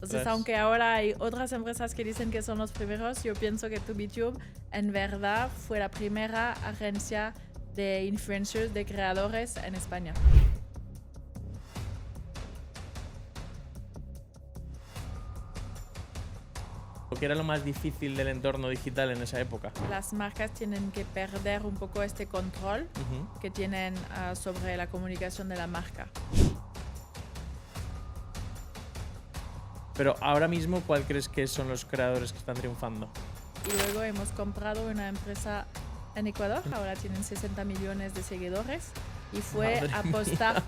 Entonces, aunque ahora hay otras empresas que dicen que son los primeros, yo pienso que TubeTube en verdad fue la primera agencia de influencers, de creadores en España. ¿Qué era lo más difícil del entorno digital en esa época? Las marcas tienen que perder un poco este control que tienen sobre la comunicación de la marca. Pero ahora mismo, ¿cuál crees que son los creadores que están triunfando? Y luego hemos comprado una empresa en Ecuador, ahora tienen 60 millones de seguidores y fue apostar.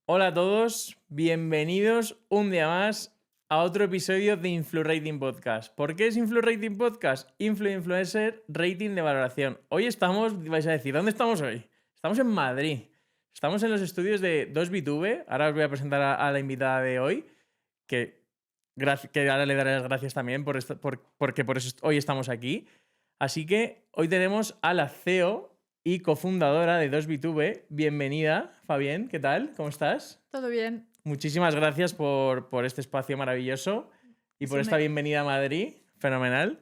Hola a todos, bienvenidos un día más a otro episodio de InfluRating Podcast. ¿Por qué es InfluRating Podcast? Influencer Rating de Valoración. Hoy estamos, vais a decir, ¿dónde estamos hoy? Estamos en Madrid. Estamos en los estudios de 2BTube. Ahora os voy a presentar a la invitada de hoy, que ahora le daré las gracias también porque por eso hoy estamos aquí. Así que hoy tenemos a la CEO y cofundadora de 2BTube. Bienvenida, Fabián, ¿qué tal? ¿Cómo estás? Todo bien. Muchísimas gracias por este espacio maravilloso y por esta bienvenida a Madrid. Fenomenal.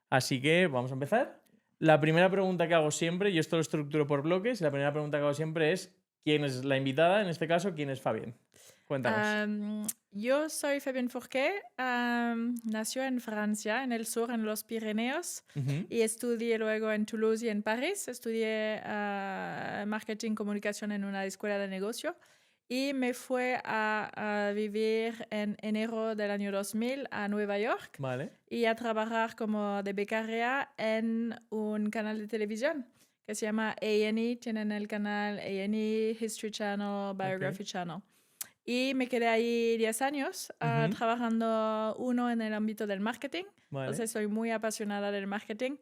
Así que vamos a empezar. La primera pregunta que hago siempre, yo esto lo estructuro por bloques, y la primera pregunta que hago siempre es ¿quién es la invitada? En este caso, ¿quién es Fabián? Cuéntanos. Yo soy Fabienne Fourquet, nació en Francia, en el sur, en los Pirineos, y estudié luego en Toulouse y en París. Estudié marketing, comunicación en una escuela de negocio y me fui a vivir en enero del año 2000 a Nueva York. Vale. Y a trabajar como de becaria en un canal de televisión que se llama A&E. Tienen el canal A&E, History Channel, Biography Channel. Y me quedé ahí 10 años trabajando uno en el ámbito del marketing. Vale. Entonces soy muy apasionada del marketing.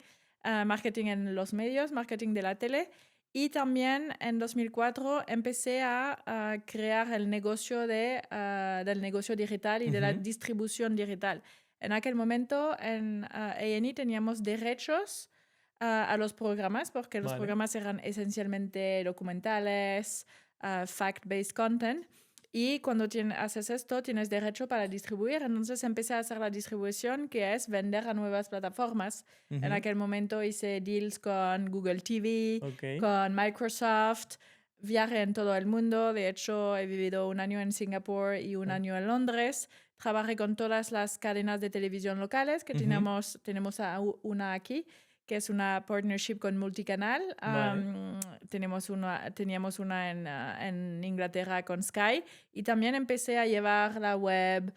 Marketing en los medios, marketing de la tele. Y también en 2004 empecé a crear el negocio del negocio digital y de la distribución digital. En aquel momento en A&E teníamos derechos a los programas porque los programas eran esencialmente documentales, fact-based content. Y cuando haces esto, tienes derecho para distribuir. Entonces empecé a hacer la distribución, que es vender a nuevas plataformas. En aquel momento hice deals con Google TV, con Microsoft. Viajé en todo el mundo. De hecho, he vivido un año en Singapur y un año en Londres. Trabajé con todas las cadenas de televisión locales, que tenemos una aquí, que es una partnership con Multicanal. Teníamos una en Inglaterra con Sky. Y también empecé a llevar la web,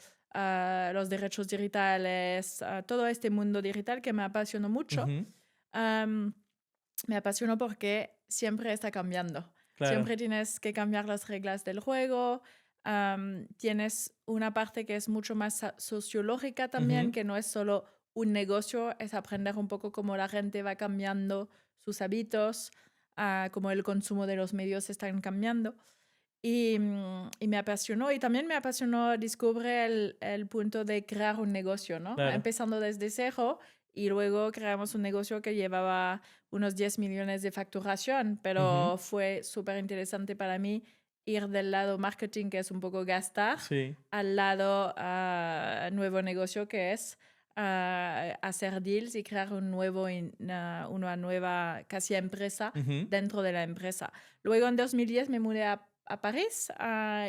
los derechos digitales, todo este mundo digital que me apasionó mucho. Me apasionó porque siempre está cambiando. Claro. Siempre tienes que cambiar las reglas del juego. Tienes una parte que es mucho más sociológica también, que no es solo un negocio, es aprender un poco cómo la gente va cambiando sus hábitos, cómo el consumo de los medios están cambiando. Y me apasionó. Y también me apasionó descubrir el punto de crear un negocio, ¿no? Claro. Empezando desde cero y luego creamos un negocio que llevaba unos 10 millones de facturación, pero fue súper interesante para mí ir del lado marketing, que es un poco gastar, al lado nuevo negocio, que es hacer deals y crear una nueva casi empresa dentro de la empresa. Luego en 2010 me mudé a París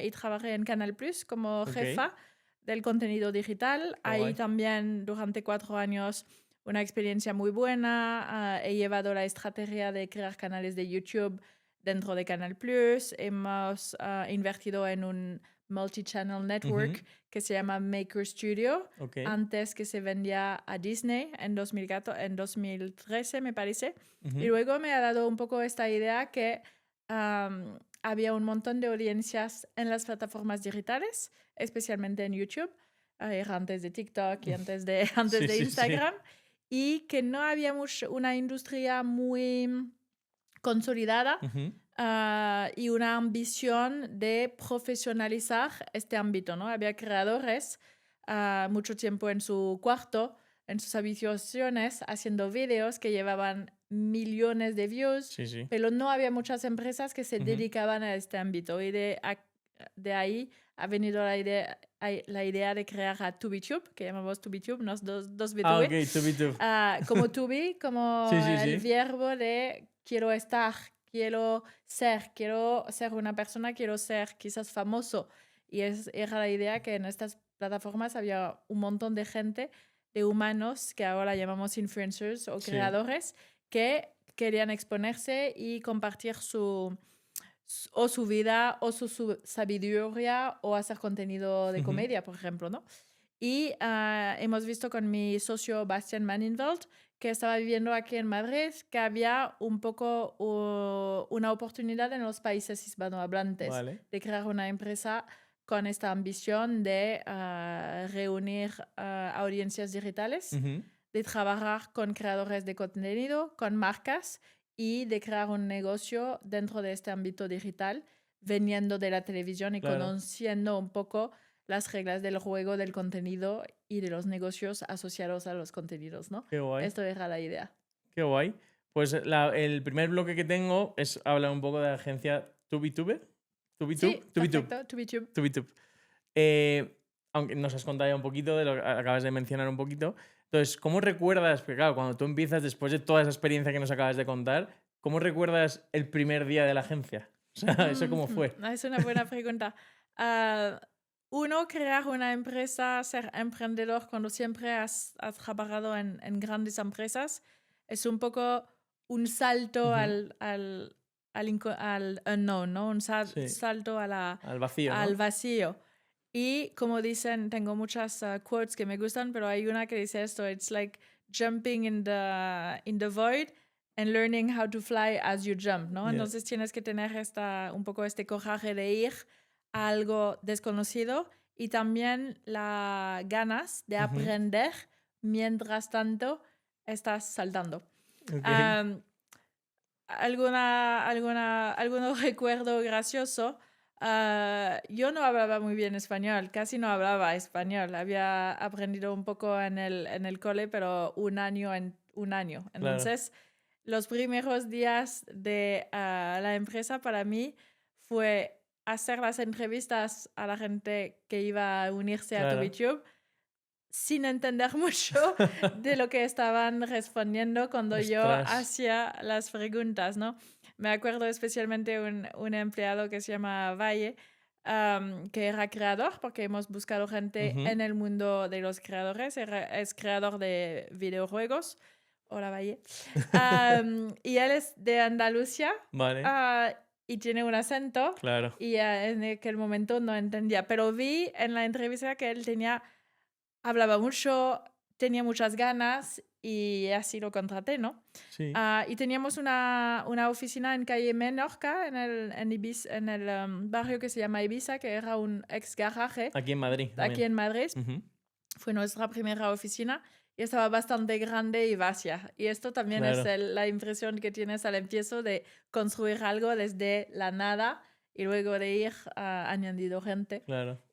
y trabajé en Canal Plus como jefa del contenido digital. Ahí también durante 4 años una experiencia muy buena. He llevado la estrategia de crear canales de YouTube dentro de Canal Plus. Hemos invertido en un multi-channel network que se llama Maker Studio, antes que se vendía a Disney en 2013, me parece. Y luego me ha dado un poco esta idea que había un montón de audiencias en las plataformas digitales, especialmente en YouTube, antes de TikTok y antes de Instagram, y que no había una industria muy consolidada y una ambición de profesionalizar este ámbito, ¿no? Había creadores mucho tiempo en su cuarto, en sus habitaciones haciendo vídeos que llevaban millones de views, Sí. pero no había muchas empresas que se dedicaban a este ámbito. Y de ahí ha venido la idea de crear a TubiTube, que llamamos TubiTube, no dos Ah, BTube. ok, TubiTube. Como Tubi, como Sí. el verbo de quiero estar, quiero ser una persona, quiero ser quizás famoso. Y era la idea que en estas plataformas había un montón de gente, de humanos, que ahora llamamos influencers o creadores, que querían exponerse y compartir su vida o su sabiduría o hacer contenido de comedia, por ejemplo, ¿no? Y hemos visto con mi socio Bastian Maninveld, que estaba viviendo aquí en Madrid, que había un poco una oportunidad en los países hispanohablantes de crear una empresa con esta ambición de reunir audiencias digitales, de trabajar con creadores de contenido, con marcas y de crear un negocio dentro de este ámbito digital, veniendo de la televisión y conociendo un poco las reglas del juego, del contenido y de los negocios asociados a los contenidos, ¿no? Qué guay. Esto era la idea. Qué guay. Pues el primer bloque que tengo es hablar un poco de la agencia TubiTube. Sí, perfecto, TubiTube. Aunque nos has contado ya un poquito de lo que acabas de mencionar un poquito. Entonces, ¿cómo recuerdas, porque claro, cuando tú empiezas después de toda esa experiencia que nos acabas de contar, ¿cómo recuerdas el primer día de la agencia? O sea, ¿eso cómo fue? Es una buena pregunta. Uno, crear una empresa, ser emprendedor cuando siempre has trabajado en grandes empresas, es un poco un salto al unknown, ¿no? Un salto al vacío, al vacío. Y como dicen, tengo muchas quotes que me gustan, pero hay una que dice esto: it's like jumping in the void and learning how to fly as you jump, ¿no? Entonces tienes que tener un poco este coraje de ir a algo desconocido y también las ganas de aprender mientras tanto estás saltando. ¿Algún recuerdo gracioso? Yo no hablaba muy bien español, casi no hablaba español. Había aprendido un poco en el cole, pero un año. Entonces, los primeros días de la empresa para mí fue hacer las entrevistas a la gente que iba a unirse a TubiTube sin entender mucho de lo que estaban respondiendo cuando yo hacía las preguntas, ¿no? Me acuerdo especialmente un empleado que se llama Valle, que era creador, porque hemos buscado gente en el mundo de los creadores. Es creador de videojuegos. Hola, Valle. Y él es de Andalucía. Y tiene un acento. Y en aquel momento no entendía. Pero vi en la entrevista que él hablaba mucho, tenía muchas ganas y así lo contraté, ¿no? Sí. Y teníamos una oficina en calle Menorca, en el barrio que se llama Ibiza, que era un ex garaje. Aquí en Madrid. Aquí en Madrid. Fue nuestra primera oficina y estaba bastante grande y vacía. Y esto también es la impresión que tienes al empiezo de construir algo desde la nada y luego de ir añadiendo gente.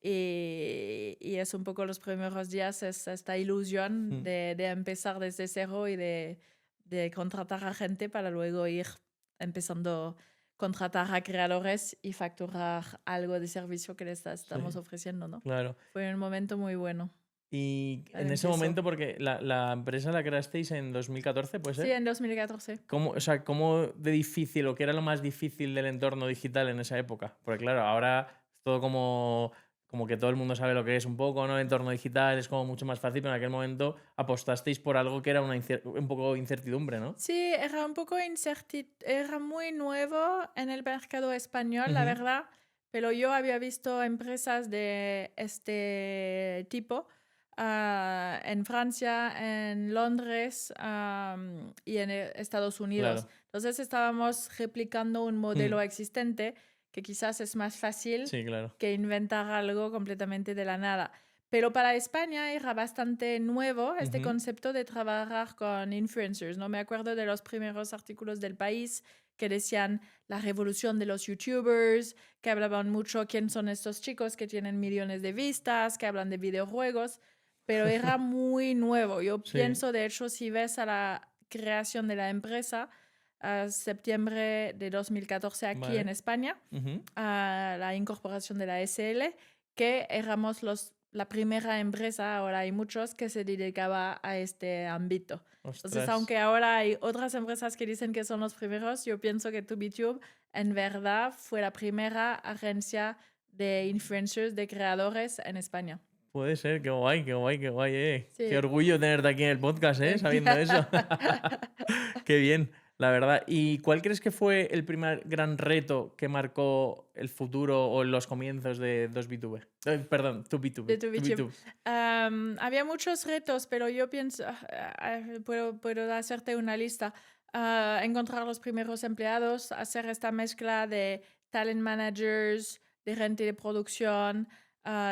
Y es un poco los primeros días, es esta ilusión de empezar desde cero y de contratar a gente para luego ir empezando a contratar a creadores y facturar algo de servicio que les estamos ofreciendo, ¿no? Fue un momento muy bueno. Y en ese momento, porque la empresa la creasteis en 2014, ¿puede ser? Sí, en 2014. ¿Cómo de difícil o qué era lo más difícil del entorno digital en esa época? Porque claro, ahora es todo como que todo el mundo sabe lo que es un poco, ¿no? El entorno digital es como mucho más fácil, pero en aquel momento apostasteis por algo que era un poco incertidumbre, ¿no? Sí, era un poco era muy nuevo en el mercado español, la verdad, pero yo había visto empresas de este tipo en Francia, en Londres y en Estados Unidos. Entonces estábamos replicando un modelo existente que quizás es más fácil que inventar algo completamente de la nada. Pero para España era bastante nuevo este concepto de trabajar con influencers, ¿no? Me acuerdo de los primeros artículos del País que decían la revolución de los youtubers, que hablaban mucho quién son estos chicos que tienen millones de vistas, que hablan de videojuegos. pero era muy nuevo. Yo Sí. pienso, de hecho, si ves a la creación de la empresa, a septiembre de 2014 aquí en Vale. España, Ujú. a la incorporación de la SL, que éramos la primera empresa, ahora hay muchos, que se dedicaba a este ámbito. Entonces, Ostras. aunque ahora hay otras empresas que dicen que son los primeros, yo pienso que TubiTube en verdad fue la primera agencia de influencers, de creadores en España. Puede ser, qué guay, qué guay, qué guay, Sí. Qué orgullo tenerte aquí en el podcast, sabiendo eso. Qué bien, la verdad. ¿Y cuál crees que fue el primer gran reto que marcó el futuro o los comienzos de 2BTube? Perdón, 2BTube. De TubiTube. Había muchos retos, pero yo pienso, puedo hacerte una lista. Encontrar los primeros empleados, hacer esta mezcla de talent managers, de gente de producción,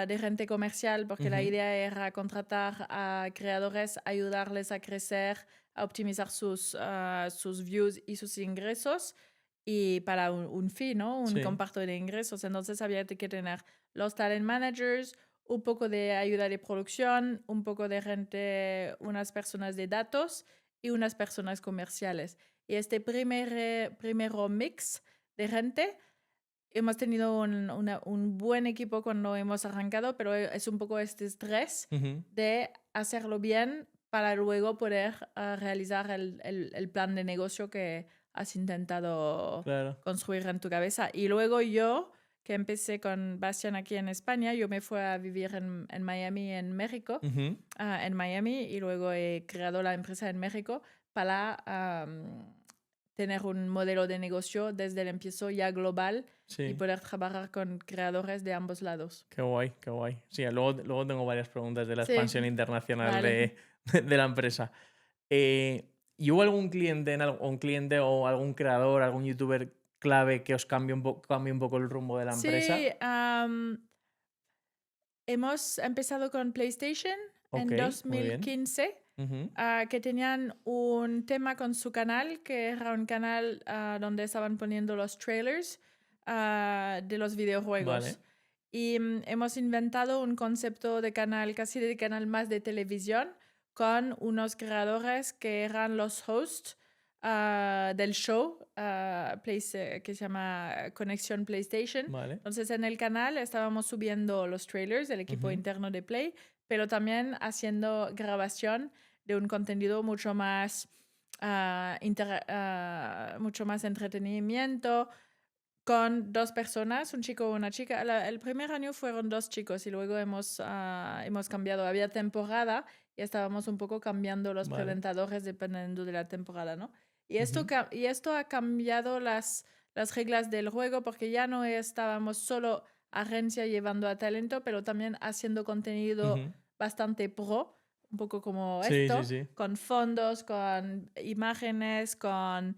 de gente comercial, porque la Ujú. idea era contratar a creadores, ayudarles a crecer, a optimizar sus views y sus ingresos, y para un fin, ¿no? Un Sí. comparto de ingresos. Entonces había que tener los talent managers, un poco de ayuda de producción, un poco de gente, unas personas de datos y unas personas comerciales. Y este primero mix de gente, hemos tenido un buen equipo cuando hemos arrancado, pero es un poco este estrés Ujú. de hacerlo bien para luego poder realizar el plan de negocio que has intentado Claro. construir en tu cabeza. Y luego yo, que empecé con Bastian aquí en España, yo me fui a vivir en Miami, en México, Ujú. en Miami, y luego he creado la empresa en México para tener un modelo de negocio desde el empiezo ya global y Sí. poder trabajar con creadores de ambos lados. Qué guay, qué guay. Sí, luego tengo varias preguntas de la Sí, expansión internacional vale. de la empresa. ¿Y hubo algún cliente, un cliente o algún creador, algún youtuber clave que os cambie un poco el rumbo de la Sí, empresa? hemos empezado con PlayStation Ok, en muy bien. 2015, Ujú. que tenían un tema con su canal, que era un canal donde estaban poniendo los trailers de los videojuegos. Vale. Y hemos inventado un concepto de canal, casi de canal más de televisión, con unos creadores que eran los hosts del show que se llama Conexión PlayStation. Vale. Entonces en el canal estábamos subiendo los trailers del equipo Ujú. interno de Play, pero también haciendo grabación de un contenido mucho más, mucho más entretenimiento, con dos personas, un chico y una chica. El primer año fueron dos chicos y luego hemos cambiado. Había temporada y estábamos un poco cambiando los Vale. presentadores dependiendo de la temporada, ¿no? Y Ujú. esto ha cambiado las reglas del juego, porque ya no estábamos solo agencia llevando a talento, pero también haciendo contenido Ujú. bastante pro, un poco como Sí, sí, esto, sí. con fondos, con imágenes, con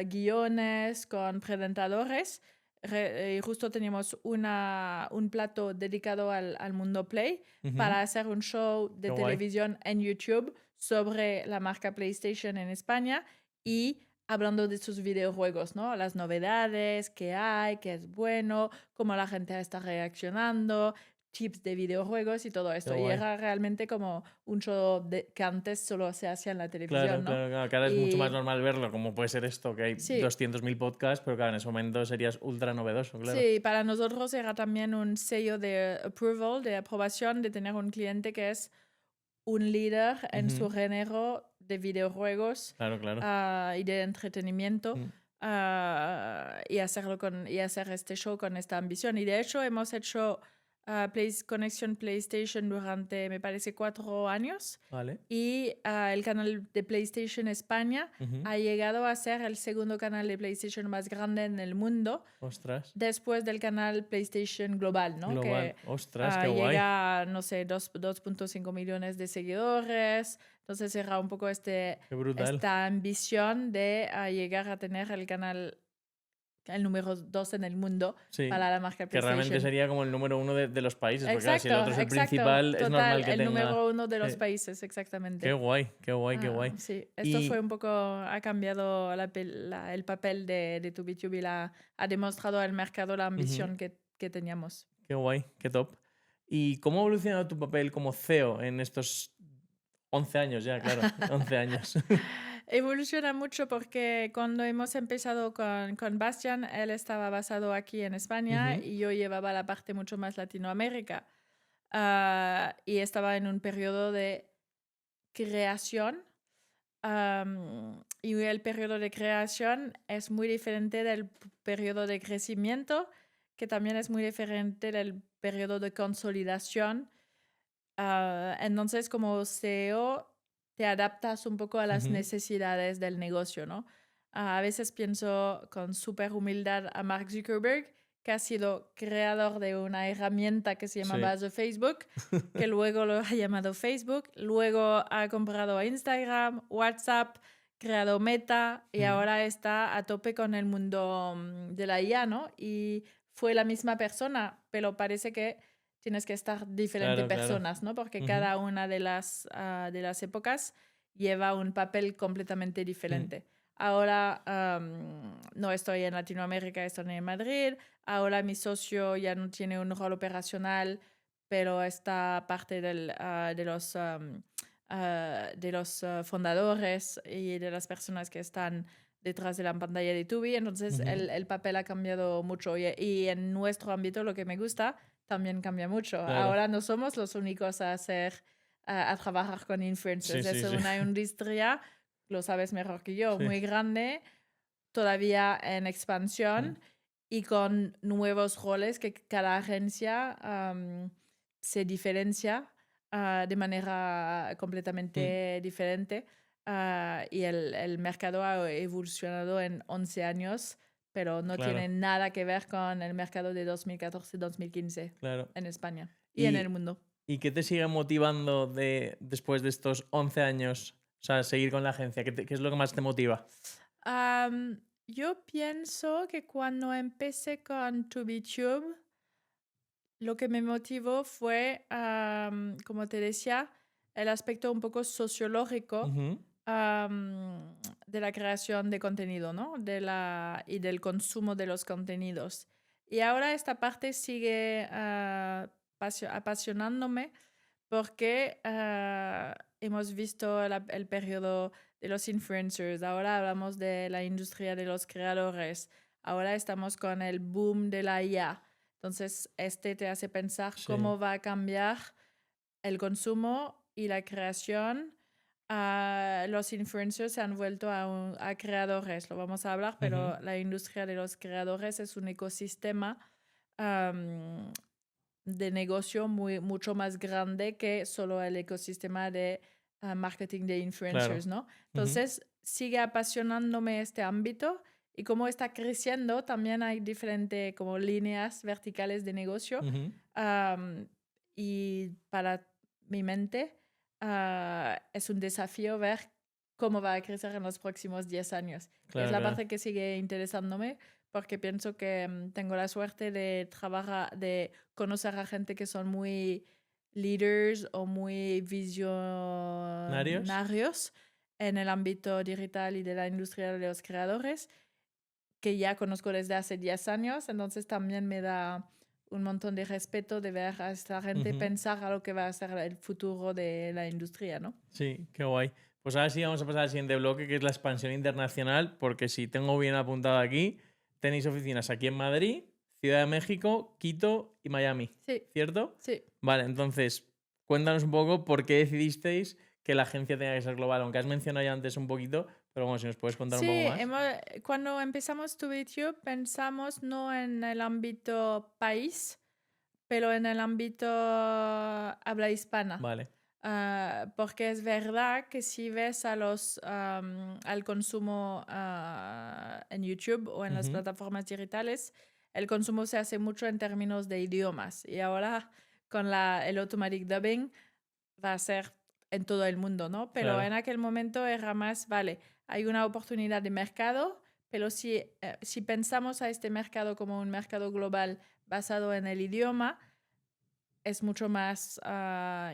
guiones, con presentadores. Y justo teníamos un plato dedicado al mundo Play Ujú. para hacer un show de Qué guay. televisión en YouTube sobre la marca PlayStation en España y hablando de sus videojuegos, ¿no? Las novedades, qué hay, qué es bueno, cómo la gente está reaccionando, tips de videojuegos y todo Qué esto. Y guay. era realmente como un show que antes solo se hacía en la televisión, Claro, ¿no? claro, claro. Que ahora es mucho más Y normal verlo, como puede ser esto, que hay sí, 200.000 podcasts, pero claro, en ese momento serías ultra novedoso, claro. sí, para nosotros era también un sello de approval, de aprobación, de tener un cliente que es un líder en su Ujú. género de videojuegos Claro, claro. y de entretenimiento, Mm. y hacer este show con esta ambición. Y de hecho hemos hecho Conexión PlayStation durante, me parece, 4 años. Vale. Y el canal de PlayStation España Ujú. ha llegado a ser el segundo canal de PlayStation más grande en el mundo, Ostras. después del canal PlayStation Global, ¿no? Global. Que Ostras, qué guay. llega a, no sé, 2.5 millones de seguidores. Entonces era un poco Qué brutal. esta ambición de llegar a tener el número 2 en el mundo Sí. para la marca Que realmente PlayStation. sería como el número uno de los países, porque claro, si el Exacto, otro es el exacto, principal, es normal total, que el número tenga. 1 de los Sí. países, Qué exactamente. guay, qué guay, qué guay. Sí, esto fue Y un poco, ha cambiado el papel de TubiTube y ha demostrado al mercado la ujú, ambición que teníamos. qué guay, qué top. ¿Y cómo ha evolucionado tu papel como CEO en estos 11 años ya, claro, 11 años? Evoluciona mucho porque cuando hemos empezado con Bastian, él estaba basado aquí en España Ujú, y yo llevaba la parte mucho más Latinoamérica. Y estaba en un periodo de creación. Y el periodo de creación es muy diferente del periodo de crecimiento, que también es muy diferente del periodo de consolidación. Entonces, como CEO, te adaptas un poco a las ujú. necesidades del negocio, ¿no? A veces pienso con súper humildad a Mark Zuckerberg, que ha sido creador de una herramienta que se Sí. llamaba The Facebook, que luego lo ha llamado Facebook, luego ha comprado Instagram, WhatsApp, creado Meta y Mm, ahora está a tope con el mundo de la IA, ¿no? Y fue la misma persona, pero parece que tienes que estar diferentes claro, claro. personas, ¿no? Porque Ujú, cada una de las épocas lleva un papel completamente mm, diferente. Ahora no estoy en Latinoamérica, estoy en Madrid. Ahora mi socio ya no tiene un rol operacional, pero está parte de los fundadores y de las personas que están detrás de la pantalla de Tubi. Entonces ujú. el papel ha cambiado mucho y en nuestro ámbito lo que me gusta también cambia mucho. Claro. Ahora no somos los únicos a a trabajar con Sí, influencers. sí, Es sí. una industria, lo sabes mejor que yo, Sí. muy grande, todavía en Mm, expansión y con nuevos roles que cada agencia se diferencia de manera mm. completamente diferente. Y el mercado ha evolucionado en 11 años, pero no tiene Claro, nada que ver con el mercado de 2014-2015 claro. en España y en el ¿Y, mundo. y qué te sigue motivando después de estos 11 años? O sea, seguir con la agencia. ¿Qué es lo que más te motiva? Yo pienso que cuando empecé con TubiTube, lo que me motivó fue, como te decía, el aspecto un poco sociológico Ujú, de la creación de contenido, ¿no? Y del consumo de los contenidos. Y ahora esta parte sigue apasionándome porque hemos visto el periodo de los influencers, ahora hablamos de la industria de los creadores, ahora estamos con el boom de la IA. Entonces, este te hace pensar sí. cómo va a cambiar el consumo y la creación. Los influencers se han vuelto a creadores, lo vamos a hablar, Ujú, pero la industria de los creadores es un ecosistema am, de negocio mucho más grande que solo el ecosistema de marketing de claro. influencers, ¿no? Ujú, Entonces, sigue apasionándome este ámbito y como está creciendo, también hay diferentes como líneas verticales de negocio. ujú, am, y para mi mente es un desafío ver cómo va a crecer en los próximos 10 años. Y es claro, la claro. parte que sigue interesándome porque pienso que tengo la suerte de trabajar, de conocer a gente que son muy leaders o muy ¿Narios? visionarios en el ámbito digital y de la industria de los creadores, que ya conozco desde hace 10 años, entonces también me da un montón de respeto de ver a esta gente Ujú, pensar a lo que va a ser el futuro de la industria, ¿no? sí, qué guay. Pues ahora sí vamos a pasar al siguiente bloque, que es la expansión internacional, porque si tengo bien apuntado aquí, tenéis oficinas aquí en Madrid, Ciudad de México, Quito y Miami, Sí, ¿cierto? sí. Vale, entonces, cuéntanos un poco por qué decidisteis que la agencia tenía que ser global, aunque has mencionado ya antes un poquito, pero bueno, si nos puedes contar un poco Sí, más. cuando empezamos TubeTube pensamos no en el ámbito país, pero en el ámbito habla hispana. Vale. Porque es verdad que si ves al consumo en YouTube o en las Ujú, plataformas digitales, el consumo se hace mucho en términos de idiomas. Y ahora con el automatic dubbing va a ser en todo el mundo, ¿no? Pero claro. en aquel momento era más, vale, hay una oportunidad de mercado, pero si pensamos a este mercado como un mercado global basado en el idioma, es mucho más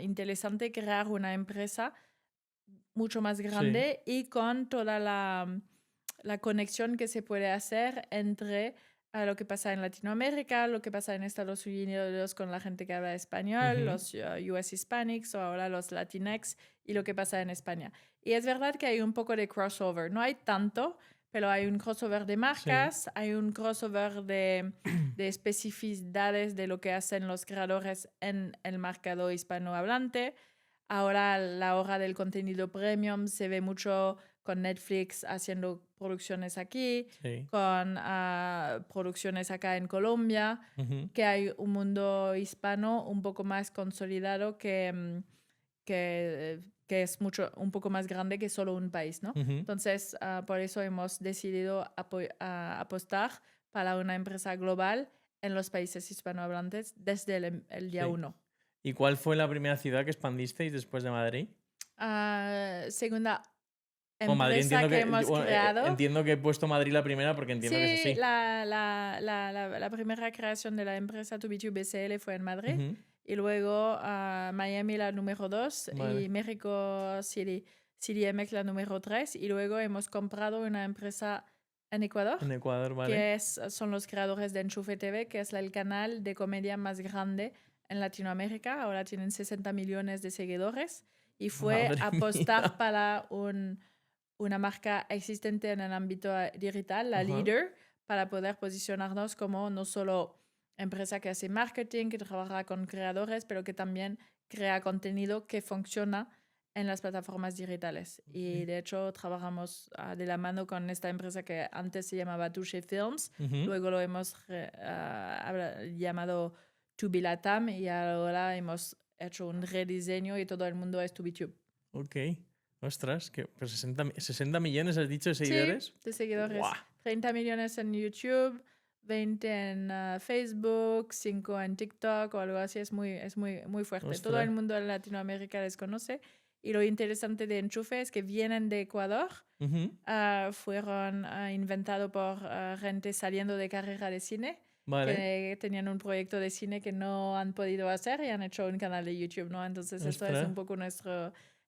interesante crear una empresa mucho más Sí. grande y con toda la conexión que se puede hacer entre lo que pasa en Latinoamérica, lo que pasa en Estados Unidos con la gente que habla español, los US Hispanics o ahora los Latinx, y lo que pasa en España. Y es verdad que hay un poco de crossover. No hay tanto, pero hay un crossover de marcas, hay un crossover de especificidades de lo que hacen los creadores en el mercado hispanohablante. Ahora, a la hora del contenido premium se ve mucho con Netflix haciendo producciones aquí, con producciones acá en Colombia, que hay un mundo hispano un poco más consolidado que es un poco más grande que solo un país, ¿no? Entonces, por eso hemos decidido apostar para una empresa global en los países hispanohablantes desde el día 1. ¿Y cuál fue la primera ciudad que expandisteis después de Madrid? Segunda Madrid, empresa que hemos creado. Entiendo que he puesto Madrid la primera porque entiendo que es así. Sí, la primera creación de la empresa 2B2 BCL fue en Madrid. Y luego Miami la número 2 y México City MX la número 3. Y luego hemos comprado una empresa en Ecuador. En Ecuador, vale. Que son los creadores de Enchufe TV, que es el canal de comedia más grande en Latinoamérica. Ahora tienen 60 millones de seguidores. Y fue apostar para una marca existente en el ámbito digital, la Leader, para poder posicionarnos como no solo empresa que hace marketing, que trabaja con creadores, pero que también crea contenido que funciona en las plataformas digitales. Y de hecho trabajamos de la mano con esta empresa que antes se llamaba Touche Films, luego lo hemos llamado Tubilatam y ahora hemos hecho un rediseño y todo el mundo es TubiTube. Ok. Ostras, que 60 millones has dicho de seguidores. Sí, de seguidores. ¡Buah! 30 millones en YouTube, 20 en Facebook, 5 en TikTok o algo así. Es muy fuerte. Ostras. Todo el mundo en Latinoamérica les conoce. Y lo interesante de Enchufe es que vienen de Ecuador. Fueron inventados por gente saliendo de carrera de cine. Vale. Que tenían un proyecto de cine que no han podido hacer y han hecho un canal de YouTube, ¿no? Entonces esto es un poco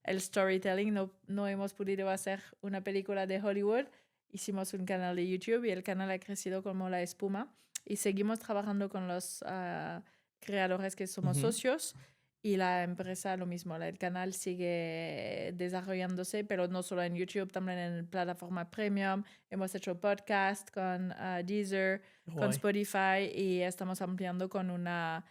el storytelling. No hemos podido hacer una película de Hollywood. Hicimos un canal de YouTube y el canal ha crecido como la espuma. Y seguimos trabajando con los creadores que somos socios. Y la empresa lo mismo. El canal sigue desarrollándose, pero no solo en YouTube, también en plataforma premium. Hemos hecho podcast con Deezer, con Spotify y estamos ampliando con una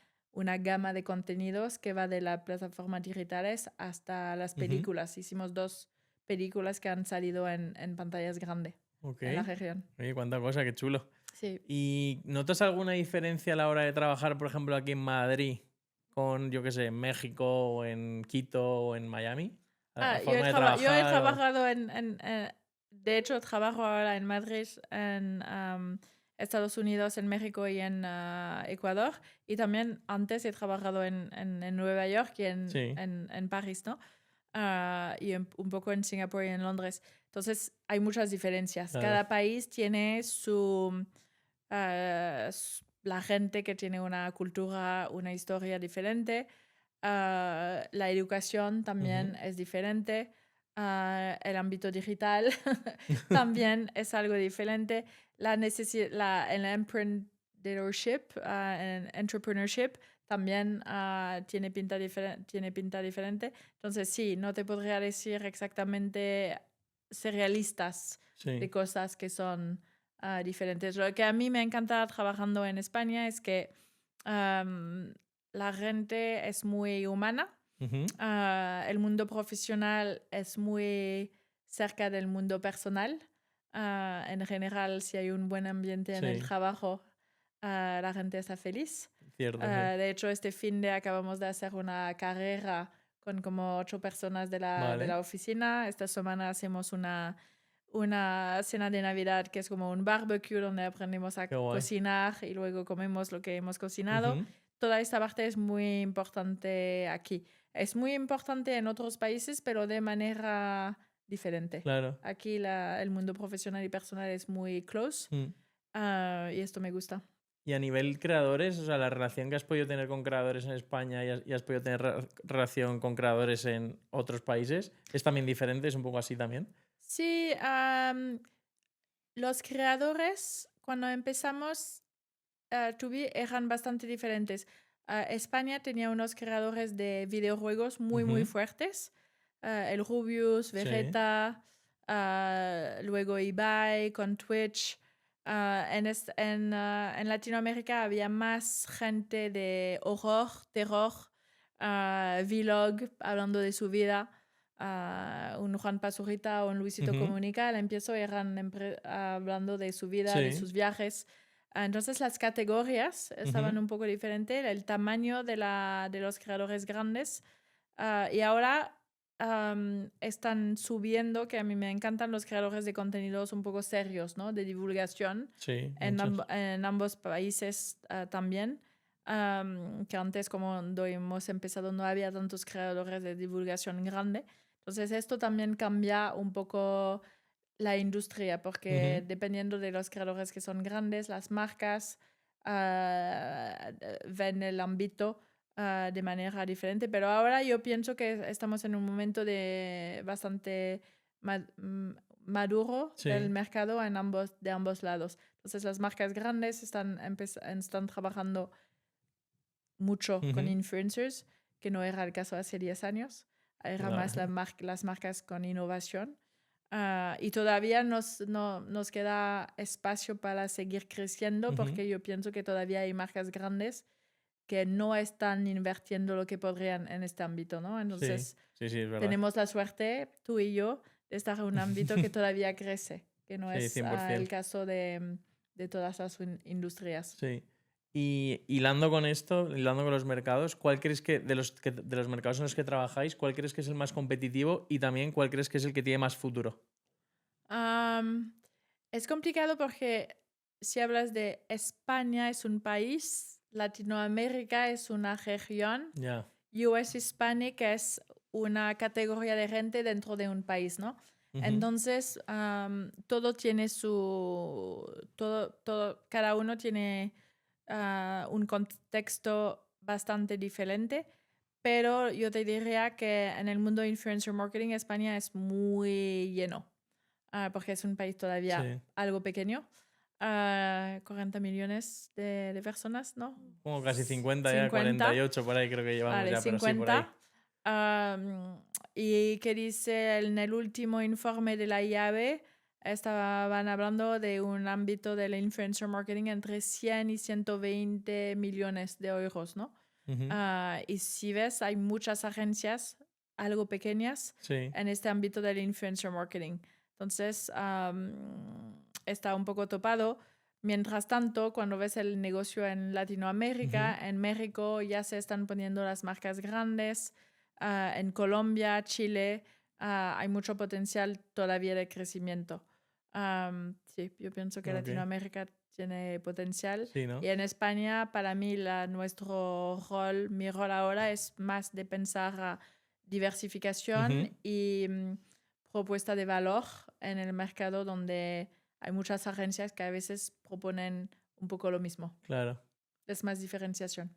gama de contenidos que va de las plataformas digitales hasta las películas. Hicimos 2 películas que han salido en pantallas grandes en la región. Oye, cuánta cosa, qué chulo. Sí. ¿Y notas alguna diferencia a la hora de trabajar, por ejemplo, aquí en Madrid con, yo qué sé, en México o en Quito o en Miami? Yo he trabajado de hecho, trabajo ahora en Madrid, en Estados Unidos, en México y en Ecuador. Y también antes he trabajado en Nueva York y en París, ¿no? Y un poco en Singapur y en Londres. Entonces, hay muchas diferencias. Claro. Cada país tiene la gente que tiene una cultura, una historia diferente. La educación también es diferente. El ámbito digital también es algo diferente. El emprendeurship, el entrepreneurship también tiene pinta diferente. Entonces, sí, no te podría decir exactamente ser realistas de cosas que son diferentes. Lo que a mí me encanta trabajando en España es que la gente es muy humana. El mundo profesional es muy cerca del mundo personal. En general, si hay un buen ambiente en el trabajo, la gente está feliz. Cierto, de hecho, este fin de acabamos de hacer una carrera con como 8 personas de la oficina. Esta semana hacemos una cena de Navidad que es como un barbecue donde aprendemos a cocinar y luego comemos lo que hemos cocinado. Toda esta parte es muy importante aquí. Es muy importante en otros países, pero de manera diferente. Claro. Aquí el mundo profesional y personal es muy close y esto me gusta. Y a nivel creadores, o sea, la relación que has podido tener con creadores en España y has podido tener relación con creadores en otros países, ¿es también diferente? ¿Es un poco así también? Sí, los creadores, cuando empezamos, Tubi eran bastante diferentes. España tenía unos creadores de videojuegos muy fuertes. El Rubius, Vegeta, luego Ibai con Twitch. En Latinoamérica había más gente de horror, terror, vlog, hablando de su vida. Un Juan Pazurita o un Luisito Comunica. Al empiezo eran hablando de su vida, de sus viajes. Entonces las categorías estaban un poco diferentes, el tamaño de los creadores grandes. Y ahora están subiendo, que a mí me encantan los creadores de contenidos un poco serios, ¿no? De divulgación. Sí, en ambos países también. Que antes, cuando hemos empezado, no había tantos creadores de divulgación grande. Entonces esto también cambia un poco la industria, porque dependiendo de los creadores que son grandes, las marcas ven el ámbito de manera diferente. Pero ahora yo pienso que estamos en un momento de bastante maduro del mercado de ambos lados. Entonces las marcas grandes están trabajando mucho con influencers, que no era el caso hace 10 años. Era más las marcas con innovación. Y todavía nos queda espacio para seguir creciendo, porque yo pienso que todavía hay marcas grandes que no están invirtiendo lo que podrían en este ámbito, ¿no? Entonces, sí, es verdad. Tenemos la suerte, tú y yo, de estar en un ámbito que todavía crece, que no es el caso de todas las industrias. Sí. Y hilando con esto, hilando con los mercados, ¿cuál crees que de los mercados en los que trabajáis, cuál crees que es el más competitivo y también cuál crees que es el que tiene más futuro? Es complicado porque si hablas de España es un país, Latinoamérica es una región, US Hispanic es una categoría de gente dentro de un país, ¿no? Entonces, todo tiene cada uno tiene un contexto bastante diferente, pero yo te diría que en el mundo de influencer marketing España es muy lleno, porque es un país todavía algo pequeño. 40 millones de personas, ¿no? Como casi 50, ya 48 por ahí creo que llevamos, ya, 50. Pero sí, por ahí. Y que dice en el último informe de la IAB, estaban hablando de un ámbito del influencer marketing entre 100 y 120 millones de euros, ¿no? Y si ves, hay muchas agencias algo pequeñas en este ámbito del influencer marketing. Entonces, está un poco topado. Mientras tanto, cuando ves el negocio en Latinoamérica, en México ya se están poniendo las marcas grandes. En Colombia, Chile, hay mucho potencial todavía de crecimiento. Sí, yo pienso que Latinoamérica tiene potencial. Sí, ¿no? Y en España, para mí, mi rol ahora es más de pensar a diversificación y propuesta de valor en el mercado, donde hay muchas agencias que a veces proponen un poco lo mismo. Claro. Es más diferenciación.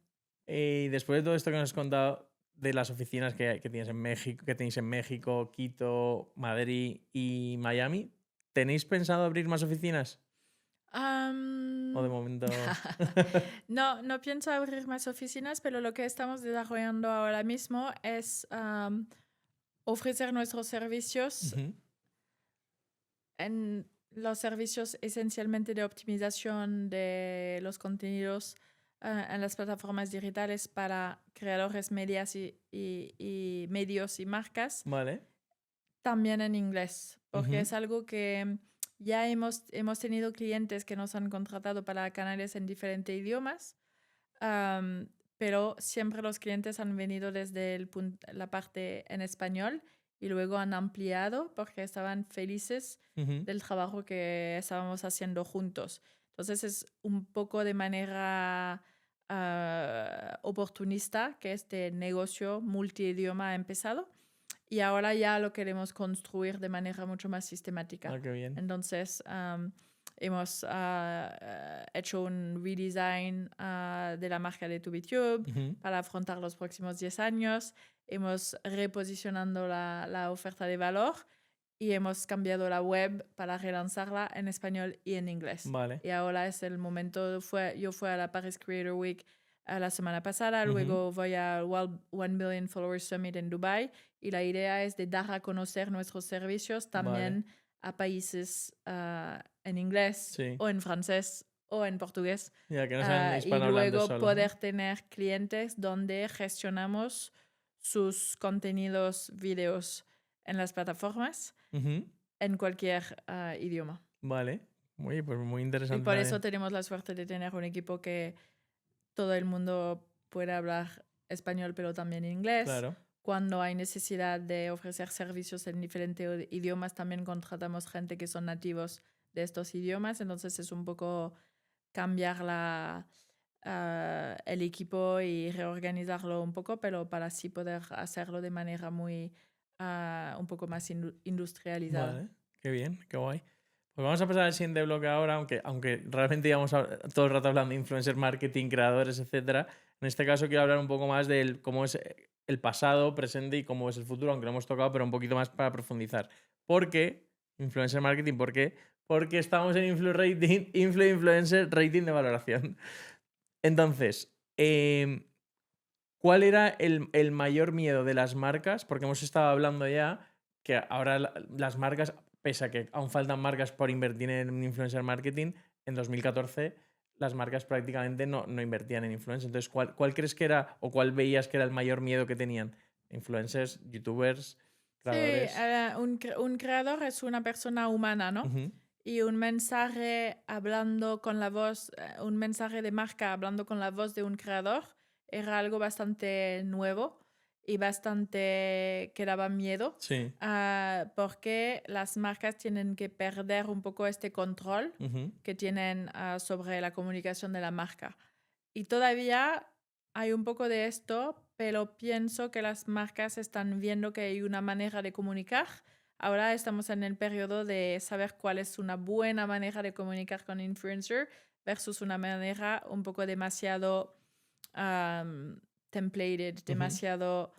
Y después de todo esto que nos has contado de las oficinas que tenéis en México, Quito, Madrid y Miami, ¿tenéis pensado abrir más oficinas? ¿O de momento? No pienso abrir más oficinas, pero lo que estamos desarrollando ahora mismo es ofrecer nuestros servicios en los servicios esencialmente de optimización de los contenidos en las plataformas digitales para creadores medios y marcas. Vale. También en inglés, porque es algo que ya hemos tenido clientes que nos han contratado para canales en diferentes idiomas, pero siempre los clientes han venido desde la parte en español y luego han ampliado porque estaban felices del trabajo que estábamos haciendo juntos. Entonces es un poco de manera oportunista que este negocio multidioma ha empezado. Y ahora ya lo queremos construir de manera mucho más sistemática. Qué bien. Entonces, hemos hecho un redesign de la marca de TubiTube para afrontar los próximos 10 años. Hemos reposicionado la oferta de valor y hemos cambiado la web para relanzarla en español y en inglés. Vale. Y ahora es el momento, yo fui a la Paris Creator Week la semana pasada, luego voy al 1 Billion Followers Summit en Dubai y la idea es de dar a conocer nuestros servicios también a países en inglés o en francés o en portugués. Ya, que no sean Y luego solo, poder tener clientes donde gestionamos sus contenidos, videos en las plataformas en cualquier idioma. Vale. Oye, pues muy interesante. Y por eso tenemos la suerte de tener un equipo que todo el mundo puede hablar español, pero también inglés. Claro. Cuando hay necesidad de ofrecer servicios en diferentes idiomas, también contratamos gente que son nativos de estos idiomas. Entonces es un poco cambiar el equipo y reorganizarlo un poco, pero para así poder hacerlo de manera muy un poco más industrializada. Vale, qué bien, qué guay. Pues vamos a pasar al siguiente bloque ahora, aunque realmente íbamos todo el rato hablando de influencer marketing, creadores, etcétera. En este caso quiero hablar un poco más de cómo es el pasado, presente y cómo es el futuro, aunque lo hemos tocado, pero un poquito más para profundizar. ¿Por qué influencer marketing? ¿Por qué? Porque estamos en influencer rating de valoración. Entonces, ¿cuál era el mayor miedo de las marcas? Porque hemos estado hablando ya que ahora las marcas, pese a que aún faltan marcas por invertir en influencer marketing, en 2014 las marcas prácticamente no invertían en influencers. Entonces, ¿cuál crees que era o cuál veías que era el mayor miedo que tenían? Influencers, youtubers, creadores. Sí, un creador es una persona humana, ¿no? Y un mensaje hablando con la voz, un mensaje de marca hablando con la voz de un creador era algo bastante nuevo y bastante que daba miedo. Sí. Porque las marcas tienen que perder un poco este control que tienen sobre la comunicación de la marca. Y todavía hay un poco de esto, pero pienso que las marcas están viendo que hay una manera de comunicar. Ahora estamos en el periodo de saber cuál es una buena manera de comunicar con influencer versus una manera un poco demasiado templated, demasiado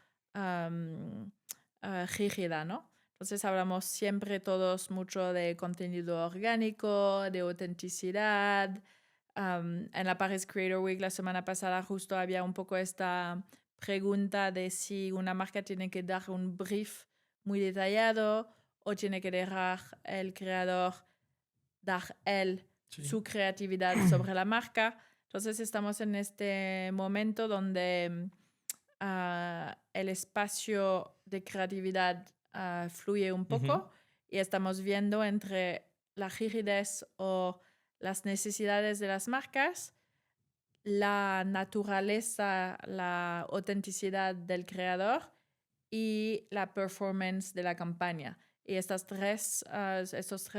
rígida, ¿no? Entonces hablamos siempre todos mucho de contenido orgánico, de autenticidad. En la Paris Creator Week la semana pasada justo había un poco esta pregunta de si una marca tiene que dar un brief muy detallado o tiene que dejar el creador dar su creatividad sobre la marca. Entonces estamos en este momento donde el espacio de creatividad fluye un poco y estamos viendo entre la rigidez o las necesidades de las marcas, la naturaleza, la autenticidad del creador y la performance de la campaña. Y estos tres